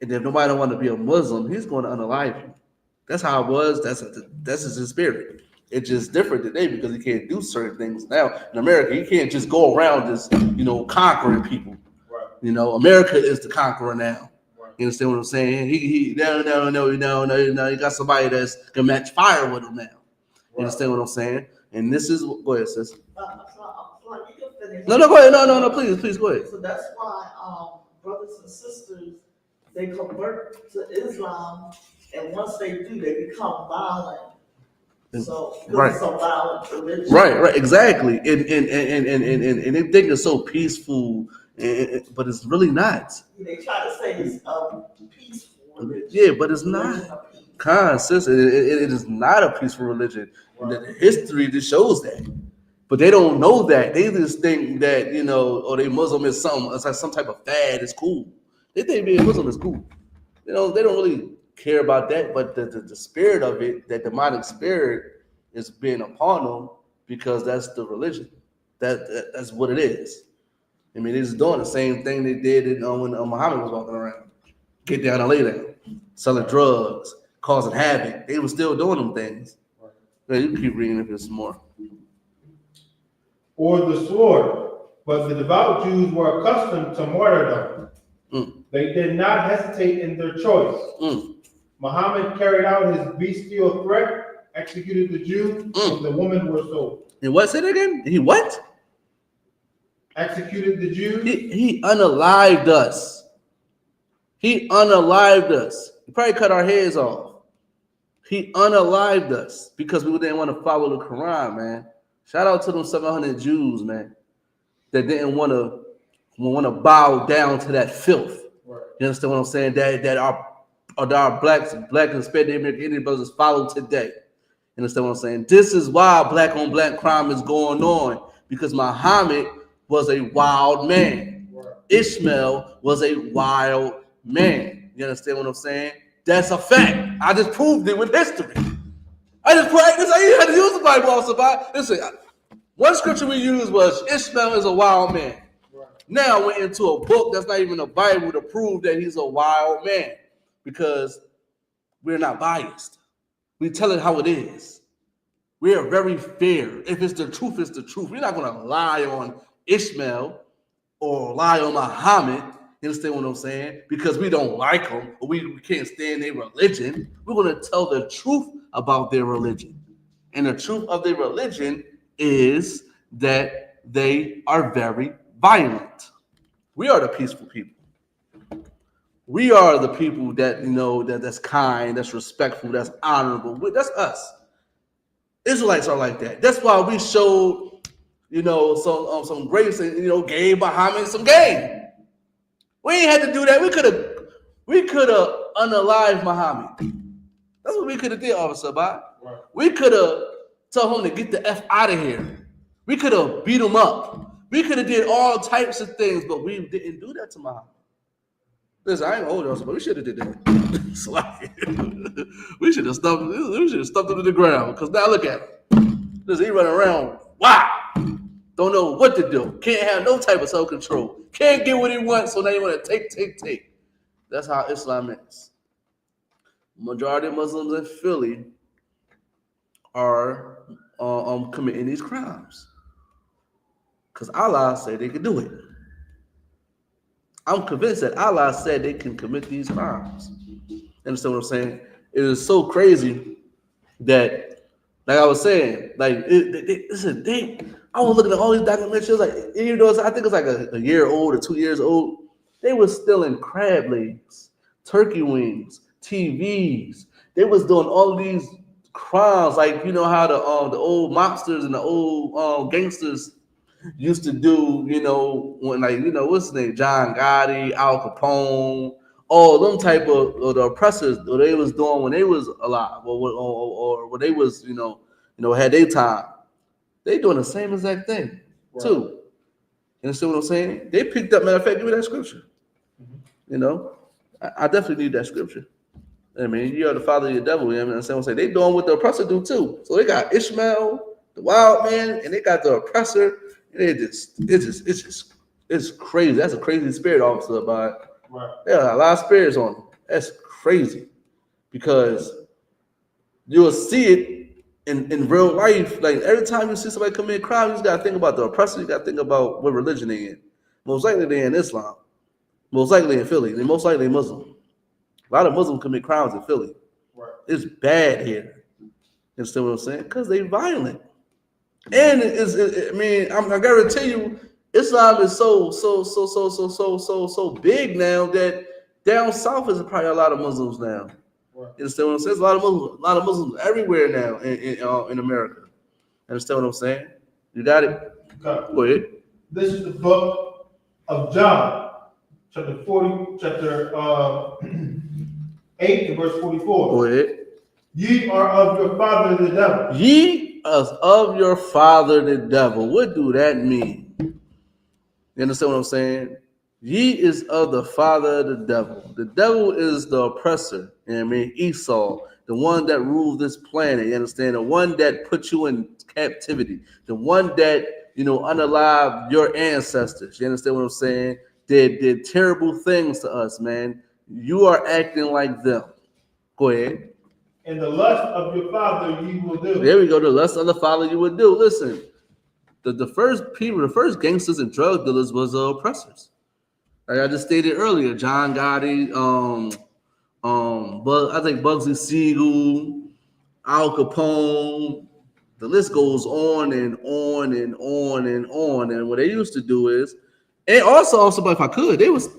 And if nobody don't want to be a Muslim, he's going to unalive you. That's how it was. That's his spirit. It's just different today because he can't do certain things now. In America, he can't just go around just, conquering people. Right. America is the conqueror now. Right. You understand what I'm saying? No. You got somebody that's can match fire with him now. Right. You understand what I'm saying? And this is go ahead, sis. No, go ahead. No, please go ahead. So that's why brothers and sisters, they convert to Islam, and once they do, they become violent. So it's a violent religion. Right, exactly. And they think it's so peaceful, but it's really not. They try to say it's peaceful religion. Yeah, but it's not. Sis, it is not a peaceful religion. Right. And the history just shows that. But they don't know that. They just think that, they Muslim is something. It's like some type of fad. It's cool. They think being Muslim is cool. They don't really care about that. But the spirit of it, that demonic spirit, is being upon them because that's the religion. That's what it is. I mean, they're just doing the same thing they did when Muhammad was walking around. Get down and lay down. Selling drugs, causing havoc. They were still doing them things. Right. You can keep reading if there's some more. Or the sword, but the devout Jews were accustomed to martyrdom. They did not hesitate in their choice. Muhammad carried out his bestial threat, executed the Jew, and the woman were sold. And what's it again? He what? Executed the Jew. He unalived us. He unalived us. He probably cut our heads off. He unalived us because we didn't want to follow the Quran, man. Shout out to them 700 Jews, man, that didn't want to bow down to that filth. Right. You understand what I'm saying? That our black and Hispanic Indian brothers follow today. You understand what I'm saying? This is why black on black crime is going on, because Muhammad was a wild man. Right. Ishmael was a wild man. You understand what I'm saying? That's a fact. I just proved it with history. This is how you had to use the Bible also. Listen, one scripture we used was Ishmael is a wild man. Right. now went into a book that's not even a Bible to prove that he's a wild man, because we're not biased. We tell it how it is. We are very fair. If it's the truth, it's the truth. We're not going to lie on Ishmael or lie on Muhammad. You understand what I'm saying? Because we don't like them, or we can't stand their religion. We're going to tell the truth about their religion. And the truth of their religion is that they are very violent. We are the peaceful people. We are the people that, you know, that's kind, that's respectful, that's honorable. That's us. Israelites are like that. That's why we showed, you know, some grace and, you know, gave Muhammad some game. We ain't had to do that. We could have unalived Muhammad. That's what we could have did, Officer Bot. Right. We could have told him to get the F out of here. We could have beat him up. We could have did all types of things, but we didn't do that to Muhammad. Listen, I ain't old enough, but we should have did that. We should have stuffed him to the ground. Because now look at him. Listen, he running around. Wow. Don't know what to do. Can't have no type of self-control. Can't get what he wants, so now you want to take. That's how Islam is. Majority of Muslims in Philly are committing these crimes. Because Allah said they could do it. I'm convinced that Allah said they can commit these crimes. Understand what I'm saying? It is so crazy that, like I was saying, like I was looking at all these documentaries, like, you know, I think it's like a year old or 2 years old. They were stealing crab legs, turkey wings, TVs. They was doing all of these crimes, like, you know how the old mobsters and the old gangsters used to do, you know, when, like, you know, what's his name, John Gotti, Al Capone, all them type of the oppressors that they was doing when they was alive, or when they was, you know, had their time. They doing the same exact thing, too. You understand what I'm saying? They picked up, matter of fact, give me that scripture. You know, I definitely need that scripture. I mean, you are the father of your devil. You know what I'm saying? They doing what the oppressor do, too. So they got Ishmael, the wild man, and they got the oppressor. It's crazy. That's a crazy spirit, Officer. But yeah, a lot of spirits on them. That's crazy, because you'll see it in real life. Like, every time you see somebody commit crime, you just gotta think about the oppressor. You gotta think about what religion they in. Most likely they in Islam. Most likely in Philly. They most likely Muslim. A lot of Muslims commit crimes in Philly. It's bad here. You understand what I'm saying? Because they violent. And I guarantee you, Islam is so big now that down south is probably a lot of Muslims now. You understand what I'm saying? There's a lot of Muslims everywhere now in America. Understand what I'm saying? You got it? Okay. Go ahead. This is the book of John, chapter 8 and verse 44. Go ahead. Ye are of your father the devil. Ye are of your father the devil. What do that mean? You understand what I'm saying? Ye is of the father of the devil. The devil is the oppressor. You know what I mean? Esau, the one that rules this planet. You understand? The one that put you in captivity. The one that, you know, unalived your ancestors. You understand what I'm saying? Did terrible things to us, man. You are acting like them. Go ahead. And the lust of your father you will do. There we go. The lust of the father you would do. Listen, the first people, the first gangsters and drug dealers was the oppressors. Like I just stated earlier, John Gotti, I think Bugsy Siegel, Al Capone. The list goes on and on and on and on. And what they used to do is, and also, if I could, they was,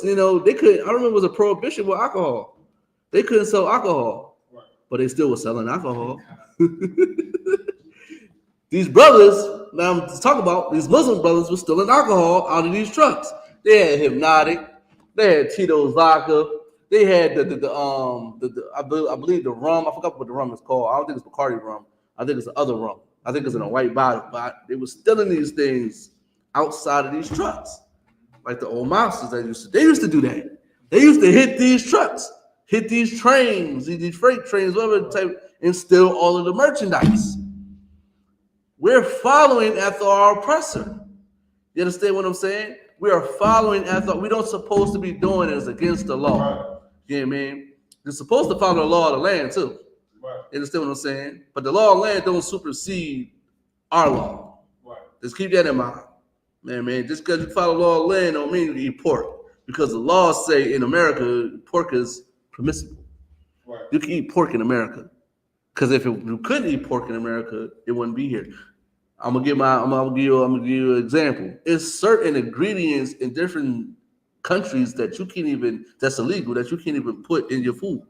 you know, they couldn't. I remember it was a prohibition with alcohol. They couldn't sell alcohol, but they still were selling alcohol. These brothers, now I'm talking about these Muslim brothers, were stealing alcohol out of these trucks. They had Hypnotic, they had Tito's vodka, they had I believe the rum. I forgot what the rum is called. I don't think it's Bacardi rum. I think it's the other rum. I think it's in a white bottle. But they were stealing these things outside of these trucks, like the old mobsters that they used to do that. They used to hit these trucks, hit these trains, these freight trains, whatever type, and steal all of the merchandise. We're following after our oppressor. You understand what I'm saying? We are following after. We don't supposed to be doing is against the law. You know what I mean? You're supposed to follow the law of the land too. Right. You understand what I'm saying? But the law of the land don't supersede our law. Right. Just keep that in mind. Man, just because you follow the law of the land don't mean you eat pork. Because the laws say in America, pork is permissible. Right. You can eat pork in America. Because if you couldn't eat pork in America, it wouldn't be here. I'm gonna give you an example. It's certain ingredients in different countries that you can't even, that's illegal, that you can't even put in your food.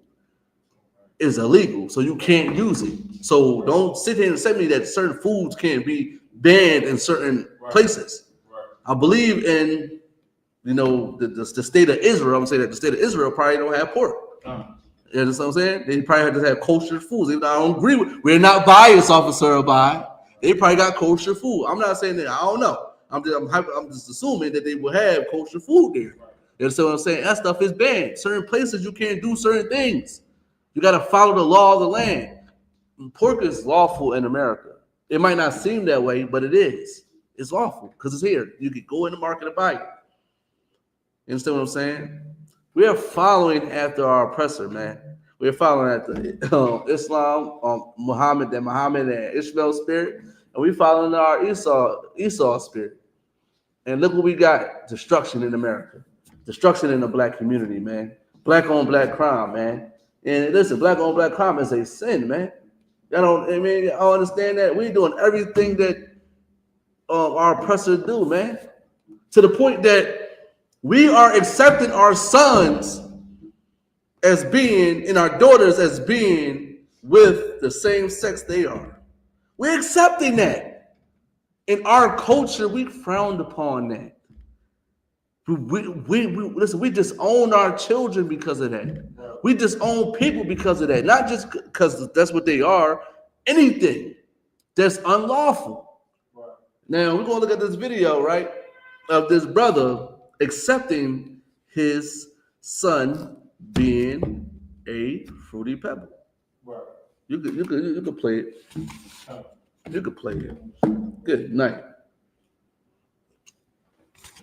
It's illegal, so you can't use it. So don't sit here and say to me that certain foods can't be banned in certain places. Right. I believe in, the state of Israel. I'm gonna say that the state of Israel probably don't have pork. You understand what I'm saying? They probably have to have kosher foods. Even though I don't agree with, we're not biased, Officer Abide. They probably got kosher food. I'm not saying that. I don't know. I'm just assuming that they will have kosher food there. You understand what I'm saying? That stuff is banned. Certain places you can't do certain things. You got to follow the law of the land. Pork is lawful in America. It might not seem that way, but it is. It's lawful because it's here. You can go in the market and buy it. You understand what I'm saying? We are following after our oppressor, man. We're following after Islam, Muhammad and Ishmael spirit, and we following our Esau spirit. And look what we got: destruction in America, destruction in the black community, man. Black on black crime, man. And listen, black on black crime is a sin, man. I understand that. We're doing everything that our oppressors do, man. To the point that we are accepting our sons as being, and our daughters as being with the same sex they are. We're accepting that. In our culture, we frowned upon that. Listen, we disown our children because of that. We disown people because of that. Not just because that's what they are. Anything that's unlawful. Now, we're going to look at this video, right, of this brother accepting his son being a fruity pebble. Right. You could play it. You could play it. Good night.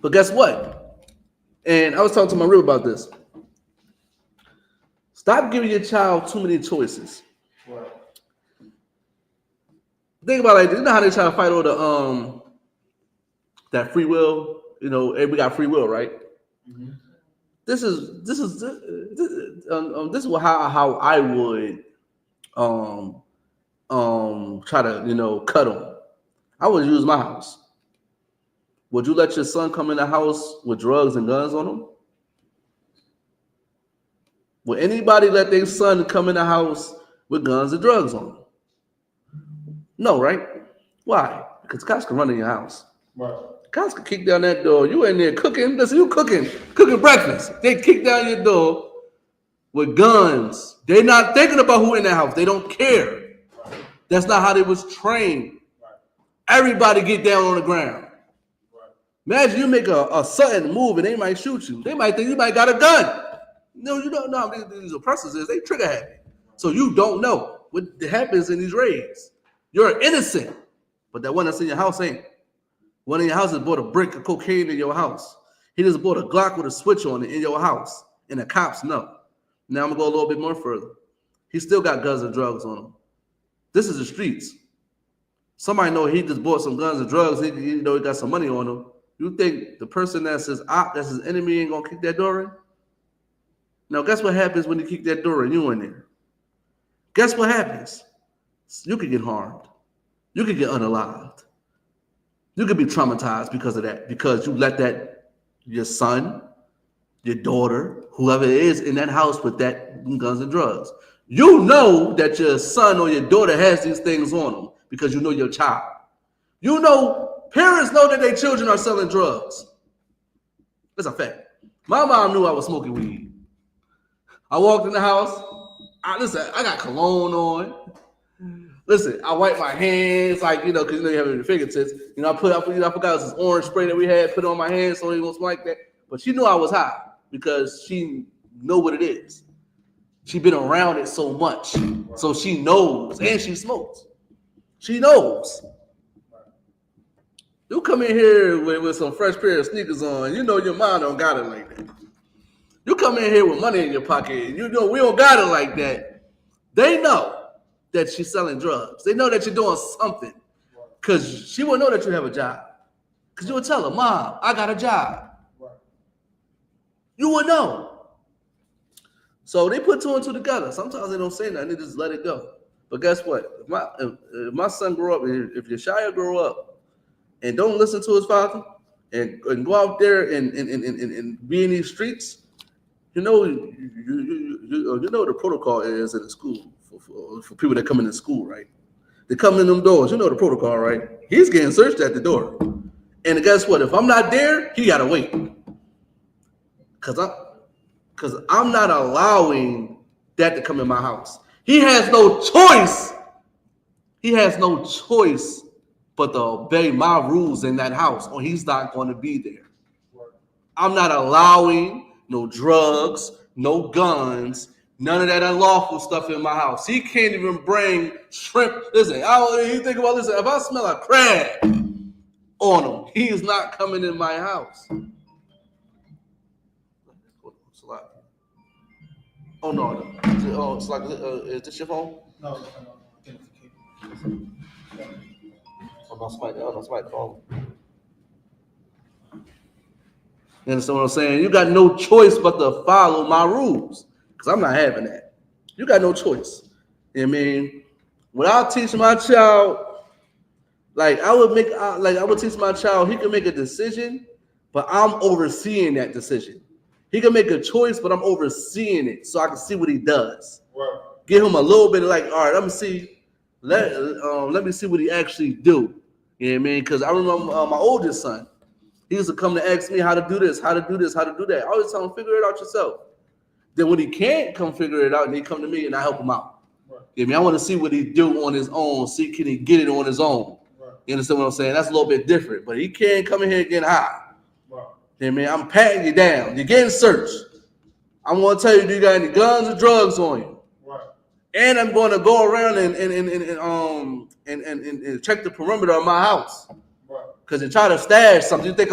But guess what? And I was talking to my rib about this. Stop giving your child too many choices. Right. Think about it like this. You know how they try to fight over that free will? We got free will, right? Mm-hmm. This is how I would try to cut them. I would use my house. Would you let your son come in the house with drugs and guns on him? Would anybody let their son come in the house with guns and drugs on him? No, right? Why? Because cops can run in your house. Right. Cops can kick down that door. You in there cooking. Listen, you cooking breakfast. They kick down your door with guns. They're not thinking about who in that house. They don't care. Right. That's not how they was trained. Right. Everybody get down on the ground. Right. Imagine you make a sudden move and they might shoot you. They might think you might got a gun. No, you don't know. These oppressors is they trigger happy. So you don't know what happens in these raids. You're innocent, but that one that's in your house ain't. One in your house has bought a brick of cocaine in your house. He just bought a Glock with a switch on it in your house, and the cops know. Now I'm gonna go a little bit more further. He still got guns and drugs on him. This is the streets. Somebody know he just bought some guns and drugs. He got some money on him. You think the person that's his enemy ain't gonna kick that door in? Now guess what happens when you kick that door in? You in there. Guess what happens? You could get harmed. You could get unalived. You could be traumatized because of that, because you let your son, your daughter, whoever it is in that house with that guns and drugs. You know that your son or your daughter has these things on them because you know your child. You know, parents know that their children are selling drugs. That's a fact. My mom knew I was smoking weed. I walked in the house. I got cologne on. Listen, I wipe my hands, because you have your fingertips. I forgot it was this orange spray that we had, put on my hands so it won't smell like that. But she knew I was high because she know what it is. She been around it so much, so she knows, and she smokes. She knows. You come in here with some fresh pair of sneakers on, you know your mom don't got it like that. You come in here with money in your pocket, you know we don't got it like that. They know that she's selling drugs. They know that you're doing something. Because she will know that you have a job. Because you would tell her, Mom, I got a job. You would know. So they put two and two together. Sometimes they don't say nothing, they just let it go. But guess what? If my son grow up, if Yeshaya grow up and don't listen to his father and go out there and be in these streets, you know the protocol is in the school for people that come into school, right? They come in them doors. You know the protocol, right? He's getting searched at the door. And guess what? If I'm not there, he gotta wait. Cause I'm not allowing that to come in my house. He has no choice. He has no choice but to obey my rules in that house, or he's not going to be there. I'm not allowing no drugs, no guns, none of that unlawful stuff in my house. He can't even bring shrimp. Listen, you think about this. If I smell a crab on him, he is not coming in my house. Oh no! Oh, it's like, is this your phone? No. Somebody call me. You understand what I'm saying? You got no choice but to follow my rules, because I'm not having that. You got no choice. You know what I mean? When I teach my child, I would teach my child, he can make a decision, but I'm overseeing that decision. He can make a choice, but I'm overseeing it so I can see what he does. Right. Give him a little bit of all right, let me see what he actually do. You know what I mean? Because I remember my oldest son, he used to come to ask me how to do this, how to do that. I always tell him, figure it out yourself. Then when he can't come figure it out, then he come to me and I help him out. Right. You know what I mean? I want to see what he do on his own, see can he get it on his own. Right. You understand what I'm saying? That's a little bit different. But he can't come in here and get high. Right. You know what I mean? I'm patting you down. You're getting searched. I'm going to tell you, do you got any guns or drugs on you? Right. And I'm going to go around and check the perimeter of my house. Because they try to stash something. You think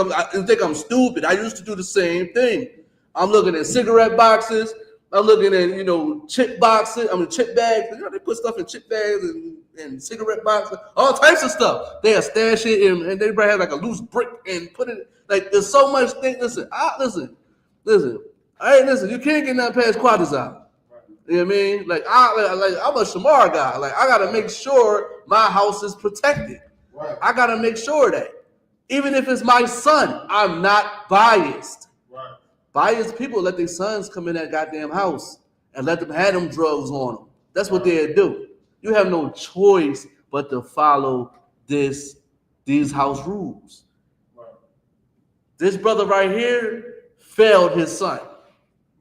I'm stupid. I used to do the same thing. I'm looking at cigarette boxes. I'm looking at, chip boxes. Chip bags. They put stuff in chip bags and cigarette boxes. All types of stuff. They'll stash it and they probably have a loose brick and put it. There's so much thing. Listen. You can't get nothing past Quadazar. You know what I mean? I'm a Shamar guy. I got to make sure my house is protected. Right. I got to make sure that. Even if it's my son, I'm not biased. Right. Biased people let their sons come in that goddamn house and let them have them drugs on them. That's what they'll do. You have no choice but to follow these house rules. Right. This brother right here failed his son.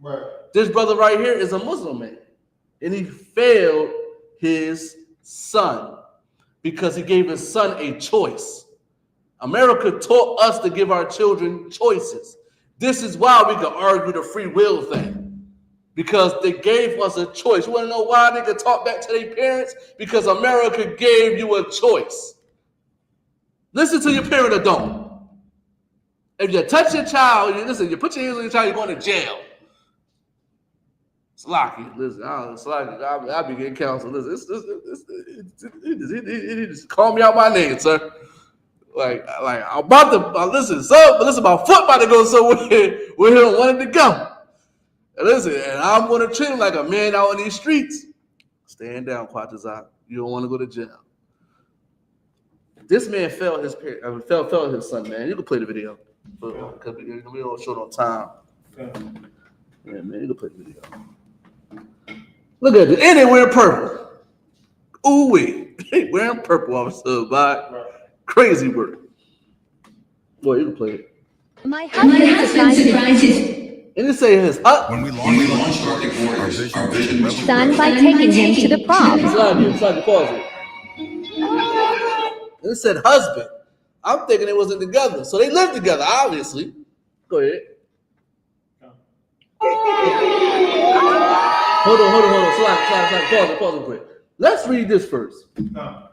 Right. This brother right here is a Muslim man, and he failed his son because he gave his son a choice. America taught us to give our children choices. This is why we can argue the free will thing. Because they gave us a choice. You want to know why they could talk back to their parents? Because America gave you a choice. Listen to your parent or don't. If you touch your child, you put your hands on your child, you're going to jail. Slocky, listen, I'll be getting counsel. Listen, he just call me out my name, sir. I'm about to listen. My foot about to go somewhere where he don't want it to go. And listen, and I'm going to treat him like a man out in these streets. Stand down, Quatazak. You don't want to go to jail. This man failed his son, man. You can play the video because we don't show no time. Yeah, man, you can play the video. Look at this, and they wearing purple. Ooh wee, they wearing purple, officer. By crazy work. Boy, you can play it. My husband surprises. And it say his when we launched our vision done by taking him to the prom. Slide the pause it. And it said husband. I'm thinking they wasn't together, so they lived together, obviously. Go ahead. Hold on. Slide. Pause it quick. Let's read this first.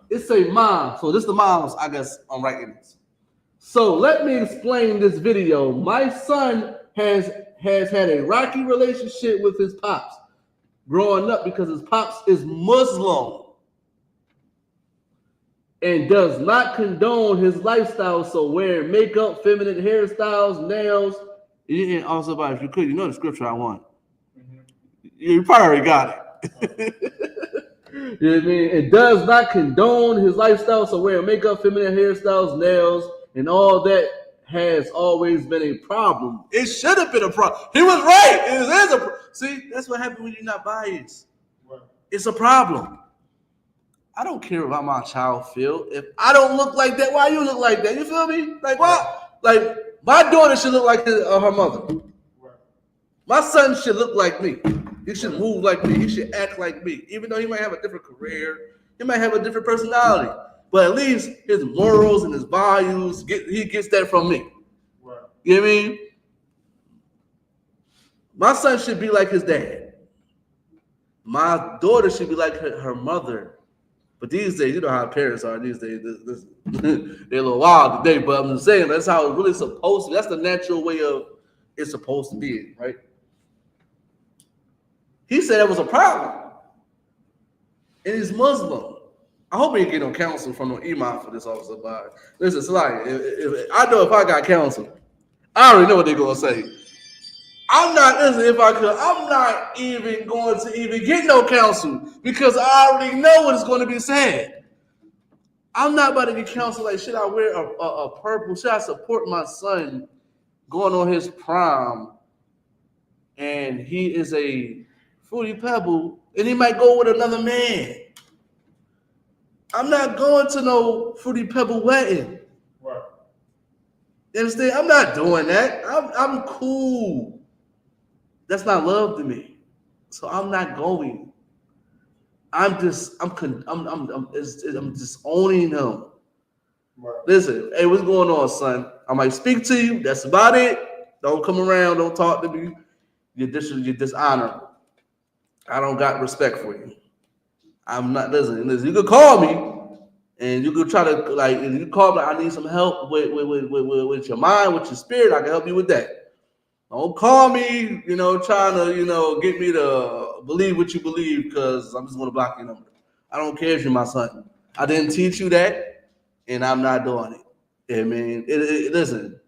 It say mom. So this is the moms, I guess, I'm writing this. So let me explain this video. My son has had a rocky relationship with his pops growing up because his pops is Muslim and does not condone his lifestyle. So wearing makeup, feminine hairstyles, nails. And also, if you could, you know the scripture I want. You probably already got it. You know what I mean? It does not condone his lifestyle. So wearing makeup, feminine hairstyles, nails, and all that has always been a problem. It should have been a problem. He was right. It is a see. That's what happens when you're not biased. Right. It's a problem. I don't care about my child feel. If I don't look like that, why you look like that? You feel me? Like what? Like my daughter should look like her mother. Right. My son should look like me. He should move like me. He should act like me. Even though he might have a different career, he might have a different personality. But at least his morals and his values, he gets that from me. Right. You know what I mean? My son should be like his dad. My daughter should be like her mother. But these days, you know how parents are these days. They're a little wild today, but I'm just saying that's how it's really supposed to be. That's the natural way of it's supposed to be, right? He said that was a problem. And he's Muslim. I hope he ain't get no counsel from no imam for this officer. But listen, it's like I know if I got counsel, I already know what they're gonna say. I'm not even going to even get no counsel because I already know what is going to be said. I'm not about to get counsel like, should I wear a purple? Should I support my son going on his prom and he is a Fruity Pebble and he might go with another man? I'm not going to no Fruity Pebble wedding. Right. You understand? I'm not doing that. I'm cool. That's not love to me. So I'm not going. I'm disowning him. Right. Listen, hey, what's going on, son? I might speak to you. That's about it. Don't come around. Don't talk to me. You're dishonorable. I don't got respect for you. I'm not listen. You could call me, and you could try to you call me. I need some help with your mind, with your spirit. I can help you with that. Don't call me, trying to, get me to believe what you believe because I'm just going to block your number. I don't care if you're my son. I didn't teach you that, and I'm not doing it. I mean, listen,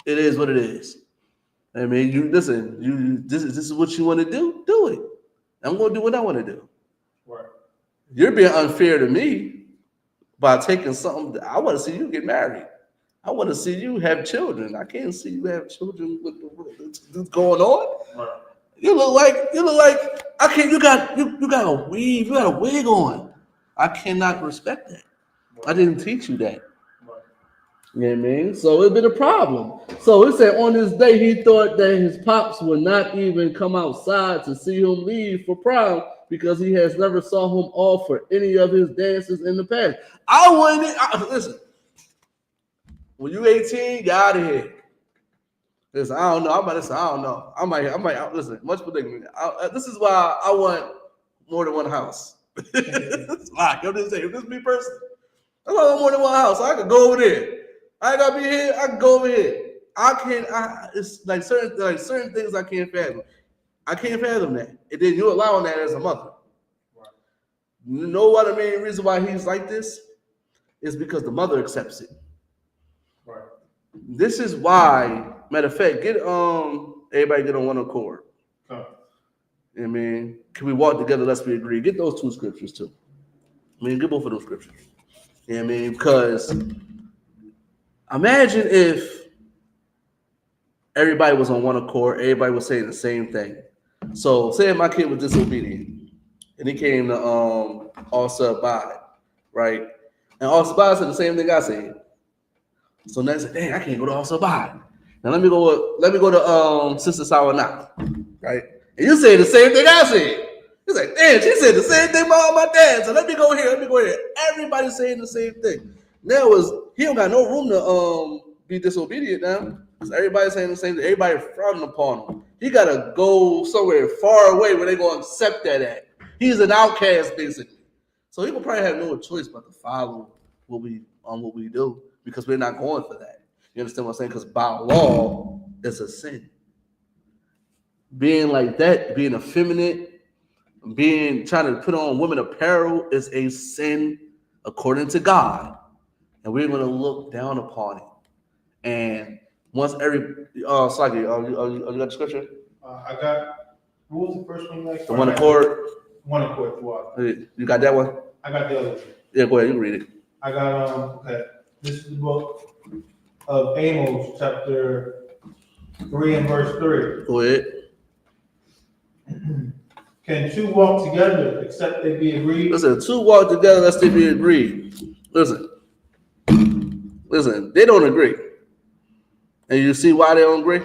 it is what it is. I mean, this is what you want to do it. I'm going to do what I want to do. Right. You're being unfair to me by taking something. I want to see you get married. I want to see you have children. I can't see you have children with what's going on. Right. You look like I can't. You got a weave. You got a wig on. I cannot respect that. Right. I didn't teach you that. Right. You know what I mean? So it's been a problem. So it said on this day he thought that his pops would not even come outside to see him leave for prom because he has never saw him off for any of his dances in the past. Listen. When you 18, get out of here. Listen, I don't know. I don't know. I might listen. Much predicament. This is why I want more than one house. Like I'm just saying, if this is me personally, I want more than one house. So I can go over there. I ain't gotta be here. I can go over here. It's like certain things I can't fathom. I can't fathom that. And then you're allowing that as a mother. Right. You know what I mean? The reason why he's like this is because the mother accepts it. Right. This is why, matter of fact, everybody get on one accord. Huh. I mean, can we walk together? Let's be agree. Get those two scriptures too. I mean, get both of those scriptures. You know what I mean? Because imagine if everybody was on one accord, everybody was saying the same thing. So say my kid was disobedient and he came to I.S.U.P.K, right? And I.S.U.P.K said the same thing I said. So now I said, dang, I can't go to I.S.U.P.K. Now let me go to Sister Sawana, right? And you say the same thing I said. He's like, damn, she said the same thing about my dad. So let me go here. Everybody's saying the same thing. Now he don't got no room to be disobedient now. Because everybody's saying the same thing. Everybody frowning upon him. He gotta go somewhere far away where they're gonna accept that at. He's an outcast, basically. So he will probably have no choice but to follow what we do, because we're not going for that. You understand what I'm saying? Because by law, it's a sin. Being like that, being effeminate, trying to put on women apparel is a sin according to God. And we're going to look down upon it. And once every, Slaggy, you got the scripture? I got, what was the first one? Like? The one accord. One accord throughout. You got that one? I got the other one. Yeah, go ahead, you can read it. I got, okay. This is the book of Amos, chapter 3 and verse 3. Go ahead. Can two walk together except they be agreed? Listen, two walk together lest they be agreed. Listen, they don't agree. And you see why they don't agree?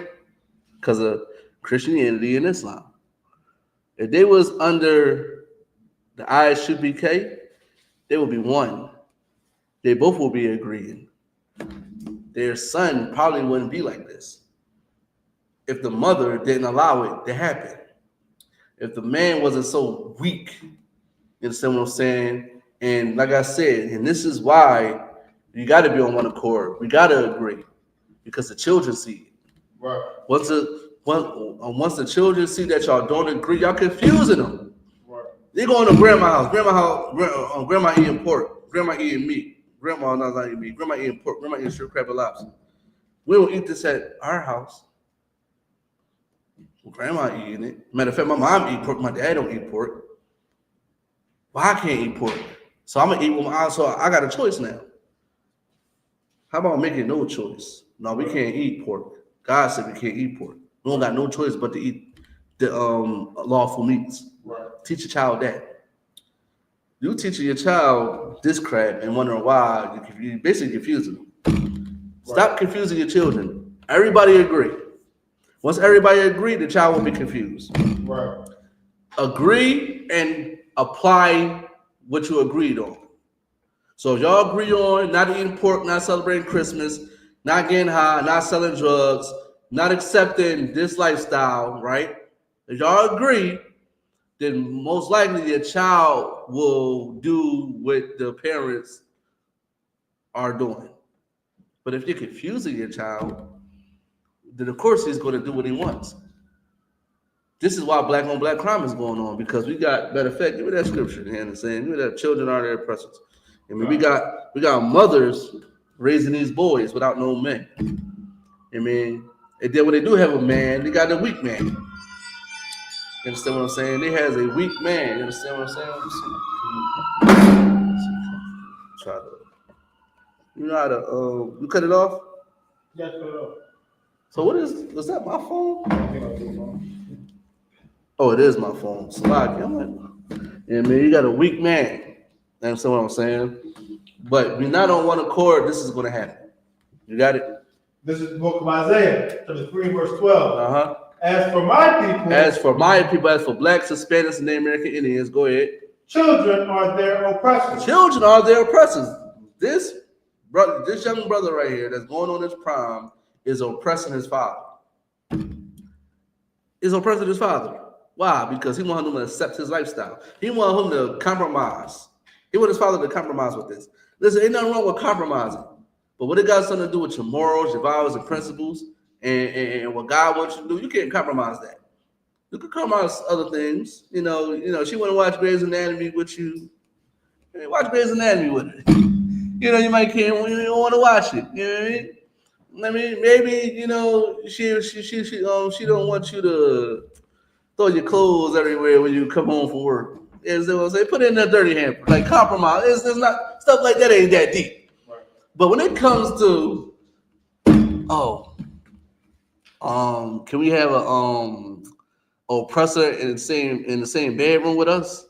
Because of Christianity and Islam. If they was under the I.S.U.P.K, they would be one. They both will be agreeing. Their son probably wouldn't be like this if the mother didn't allow it to happen. If the man wasn't so weak, you understand what I'm saying? And like I said, and this is why you got to be on one accord. We got to agree because the children see it. Right. Once the children see that y'all don't agree, y'all confusing them. Right. They going to grandma's house. Grandma eating pork. Grandma eating meat. Grandma not eating meat. Grandma eating pork. Grandma eating shrimp, crab, and lobster. We don't eat this at our house. Grandma eating it. Matter of fact, my mom eat pork. My dad don't eat pork. Well, I can't eat pork. So I'm going to eat with my eyes. So I got a choice now. How about making no choice? No, we can't eat pork. God said we can't eat pork. We don't got no choice but to eat the lawful meats. Right. Teach your child that. You teaching your child this crap and wondering why, you basically confusing them. Stop confusing your children. Everybody agree. Once everybody agree, the child won't be confused. Right. Agree and apply what you agreed on. So if y'all agree on not eating pork, not celebrating Christmas, not getting high, not selling drugs, not accepting this lifestyle, right? If y'all agree, then most likely your child will do what the parents are doing. But if you're confusing your child, then of course he's going to do what he wants. This is why black on black crime is going on, because we got, matter of fact, give me that scripture in the saying, give me that children are their oppressors. I mean, we got mothers raising these boys without no men. I mean, and then when they do have a man, they got a weak man. You understand what I'm saying? They has a weak man. You understand what I'm saying? Try to, you know how to, you cut it off? Yeah, cut it off. So was that my phone? Oh, it is my phone. Slide. I'm like, yeah, man, you got a weak man. You understand what I'm saying? But we're not on one accord, this is going to happen. You got it? This is the book of Isaiah, chapter 3, verse 12. Uh-huh. As for my people, as for blacks, Hispanics, and the American Indians, go ahead. Children are their oppressors. Children are their oppressors. This young brother right here that's going on his prime is oppressing his father. Is oppressing his father. Why? Because he wanted him to accept his lifestyle. He wanted him to compromise. He wanted his father to compromise with this. Listen, ain't nothing wrong with compromising. But what it got something to do with your morals, your values, and principles, and what God wants you to do, you can't compromise that. You can compromise other things. You know, she want to watch Grey's Anatomy with you. Watch Grey's Anatomy with her. You know, you might can't, you don't want to watch it. You know what I mean? I mean, maybe, you know, she don't want you to throw your clothes everywhere when you come home from work. Is what I'm saying? Put it in that dirty hamper. Like compromise. It's not stuff like that ain't that deep. Right. But when it comes to can we have a oppressor in the same bedroom with us?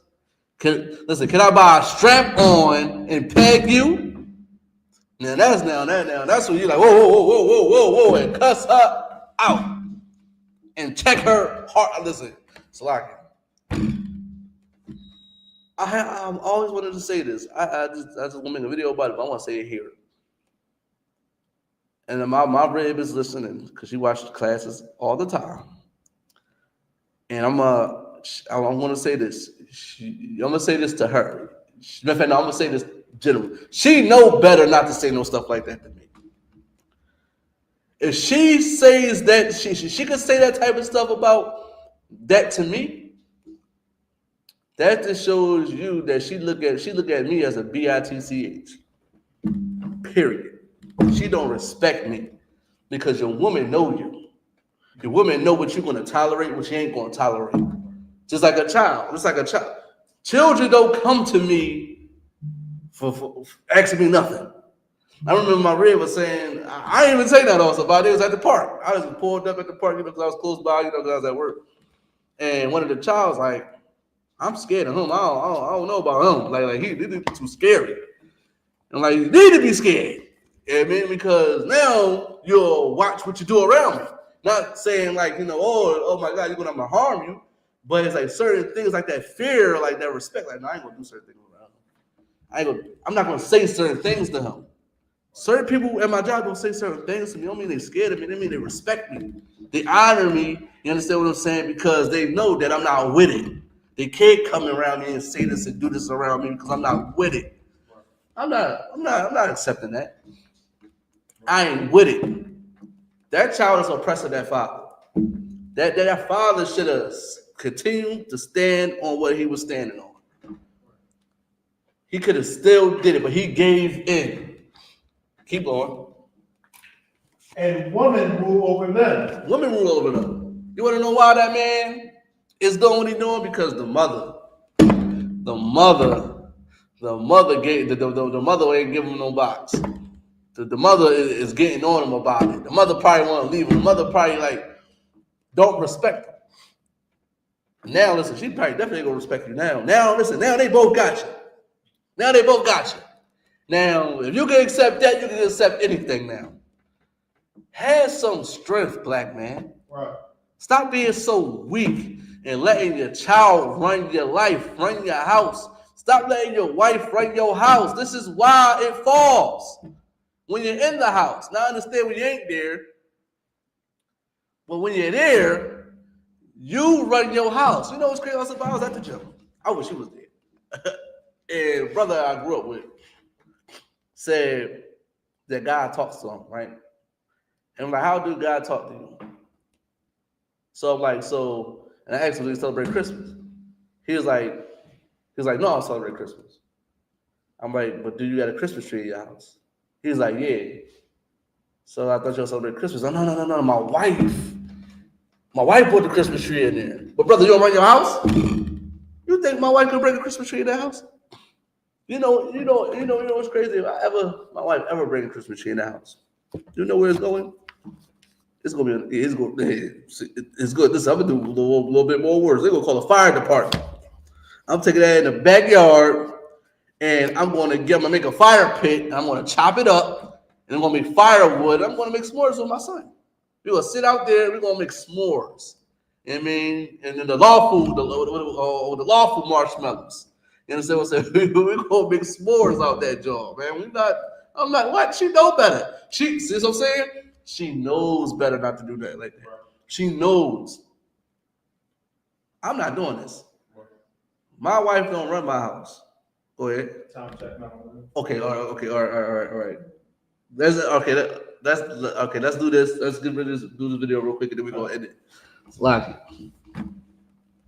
Can I buy a strap on and peg you? That's when you're like, whoa, and cuss her out and check her heart. Listen, Salaki. I'm always wanted to say this. I just want to make a video about it, but I want to say it here. And my rib is listening because she watches classes all the time. And I'm going to say this. I'm going to say this to her. I'm going to say this generally. She know better not to say no stuff like that to me. If she says that she could say that type of stuff about that to me, that just shows you that she look at me as a bitch. Period. She don't respect me because your woman know you. Your woman know what you're gonna tolerate, what you ain't gonna tolerate. Just like a child. Children don't come to me for asking me nothing. I remember my red was saying, I didn't even say that also, but it was at the park. I was pulled up at the park, because I was close by, because I was at work. And one of the child was like, I'm scared of him. I don't know about him. Like he too scary. And like, you need to be scared. You know what I mean? Because now you'll watch what you do around me. Not saying like, oh my God, you're gonna harm you. But it's like certain things like that fear, like that respect. Like, no, I ain't gonna do certain things around him. I'm not gonna say certain things to him. Certain people at my job don't say certain things to me. Don't mean they scared of me. They mean they respect me. They honor me. You understand what I'm saying? Because they know that I'm not with it. They can't come around me and say this and do this around me because I'm not with it. I'm not accepting that. I ain't with it. That child is oppressing that father. That father should have continued to stand on what he was standing on. He could have still did it, but he gave in. Keep going. And women rule over men. Women rule over them. You want to know why that man is doing what he's doing? Because the mother ain't giving him no box. The mother is getting on him about it. The mother probably want to leave him. The mother probably like don't respect him. Now listen, she probably definitely gonna respect you now. Now listen, now they both got you. Now, if you can accept that, you can accept anything now. Have some strength, black man. Right. Stop being so weak and letting your child run your life, run your house. Stop letting your wife run your house. This is why it falls. When you're in the house. Now I understand when you ain't there. But when you're there, you run your house. You know what's crazy about? I was at the gym. I wish he was there. And brother I grew up with said that God talks to him, right? And I'm like, how do God talk to you? So I'm like, and I asked him, do you celebrate Christmas? He was like, no, I don't celebrate Christmas. I'm like, but do you got a Christmas tree in your house? He was like, yeah. So I thought you celebrate Christmas. No, my wife put the Christmas tree in there. But brother, you don't run your house? You think my wife could bring a Christmas tree in that house? You know what's crazy? If my wife ever bring a Christmas tree in the house, you know where it's going? It's good. Listen, I'm gonna do a little bit more worse. They're gonna call the fire department. I'm taking that in the backyard, and I'm gonna make a fire pit, and I'm gonna chop it up, and I'm gonna make firewood. I'm gonna make s'mores with my son. We're gonna sit out there. We're gonna make s'mores. You know what I mean, and then the lawful marshmallows. You understand what I'm saying? We're gonna make s'mores out that job, man. I'm not what? She know better. See what I'm saying? She knows better not to do that like that. She knows. I'm not doing this. My wife don't run my house. Go ahead. Time check. Okay, all right. Let's do this. Let's do this video real quick and then we're gonna end it. Lock it.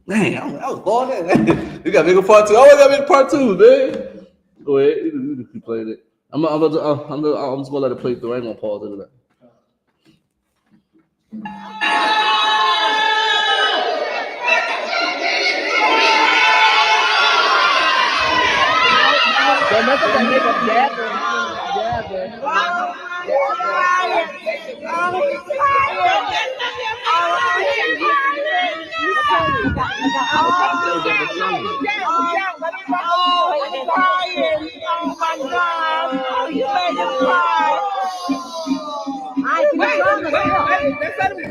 Man, I was going in. You got to make a part two. I got to make part two, man. Go ahead. You can keep playing it. I'm just gonna let it play through. I ain't gonna pause it.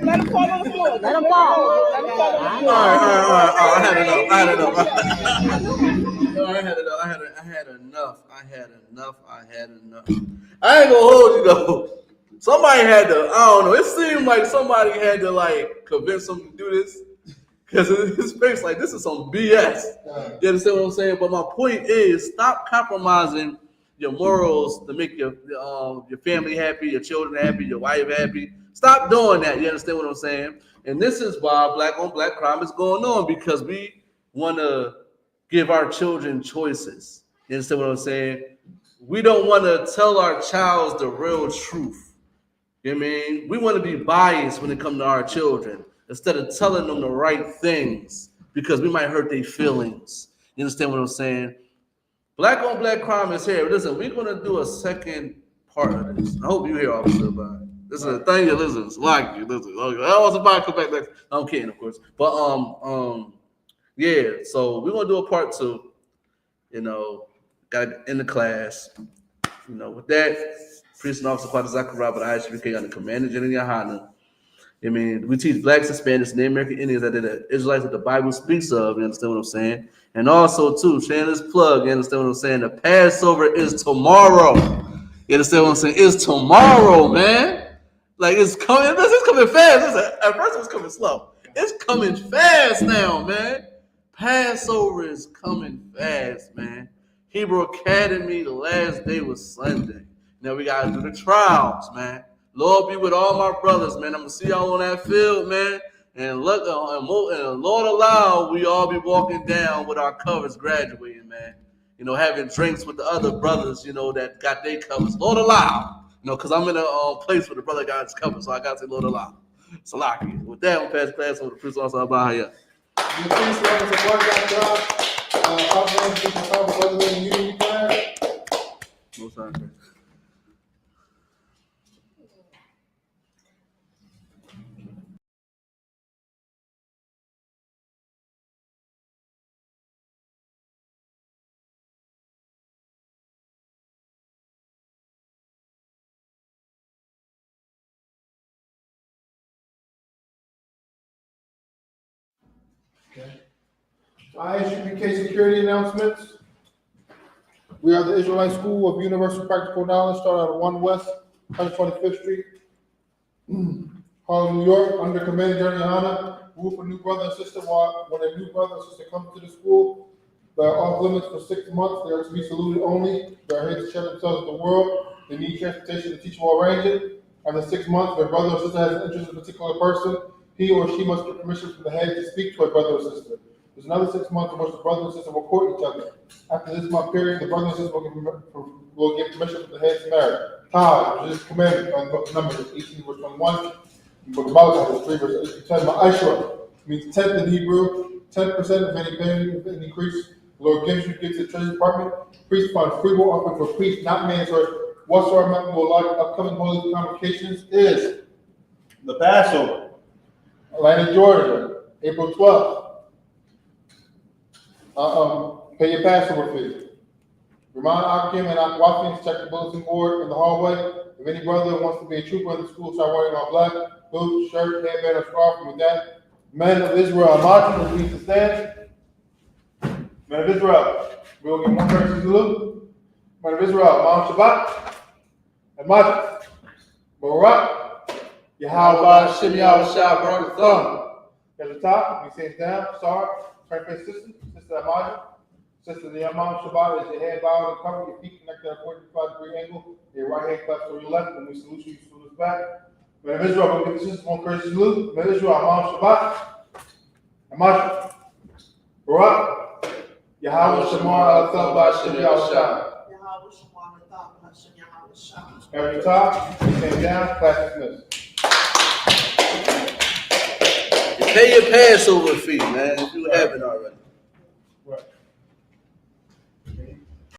Let him fall on the floor. Let him fall. I had enough. I ain't gonna hold you though. Somebody had to, I don't know. It seemed like somebody had to like convince him to do this. Because his face, like, this is some BS. You understand what I'm saying? But my point is, stop compromising your morals to make your family happy, your children happy, your wife happy. Stop doing that. You understand what I'm saying? And this is why black on black crime is going on, because we want to give our children choices. You understand what I'm saying? We don't want to tell our child the real truth. You know what I mean? We want to be biased when it comes to our children instead of telling them the right things because we might hurt their feelings. You understand what I'm saying? Black on black crime is here. Listen, we're going to do a second part of this. I hope you hear, Officer. This is a thing you listen. Like you listen. I was about to come back next. I'm kidding, of course. But yeah. So we're gonna do a part 2. You know, got in the class. You know, with that, Priest and Officer Father SICARII, but I.S.U.P.K on the Commander General YAHANNA. I mean, we teach blacks, Hispanics, and American Indians that the Israelites that the Bible speaks of. You understand what I'm saying? And also, too, shameless plug. You understand what I'm saying? The Passover is tomorrow. You understand what I'm saying? It's tomorrow, man. Like, it's coming. It's coming fast. At first, it was coming slow. It's coming fast now, man. Passover is coming fast, man. Hebrew Academy, the last day was Sunday. Now we got to do the trials, man. Lord be with all my brothers, man. I'm going to see y'all on that field, man. And look, and Lord allow we all be walking down with our covers graduating, man. You know, having drinks with the other brothers, you know, that got their covers. Lord allow. You know, because I'm in a place where the brother got his cover, so I got to say Lord allow. So like it. With that, I'm going to pass class over to Priest also about here. You please welcome to work that job. No sign. I.S.U.P.K security announcements. We are the Israelite School of Universal Practical Knowledge, started out at 1 West, 125th Street, Harlem, New York, under Commander General YAHANNA. Rule for new brother and sister. When a new brother and sister comes to the school, they are off limits for 6 months. They are to be saluted only. They are here to share themselves with the world. They need transportation to teach will arrange it. After 6 months, their brother or sister has an interest in a particular person. He or she must get permission from the head to speak to a brother or sister. There's another 6 months in which the brother and sister will court each other. After this month period, the brother and sister will get permission from the head to marry. Taj, which is commandment on book Numbers 18 verse 21. Book Malachi 3 verse 8 to 10. YAHUSHUA means 10th in Hebrew. 10% of any increase the Lord gives you gets the Treasury Department. Priest fund free will offering for priests, not mandatory. What's our amount will allow upcoming holy convocations is the Passover. Atlanta, Georgia, April 12th. Pay your Passover fee. Remind Akim and Akwafin to check the bulletin board in the hallway. If any brother wants to be a trooper in the school, start wearing all black, boots, shirt, headband, or scarf. And with that, men of Israel, Martin will need to stand. Men of Israel, we will get one person to look. Men of Israel, Mount Shabbat, and Martin, Barak, YAHAWAH, Shimmy, Yahushua, Barak, Thumb. At the top, you say it down, start. Turn face sister, sister Amaya. Sister the Imam Shabbat is your head bowed and covered, your feet connected at a 45-degree angle, your right hand claps to your left. When we salute you, you salute us back. Men of Israel, we'll give the sister one courtesy salute. Men of Israel, Imam Shabbat. Amaya. Barak. Yahawah Shamar al-Thal Ba'Shem Yahushua. Every top, stand down, class dismissed. Pay your Passover fee, man, if you haven't already.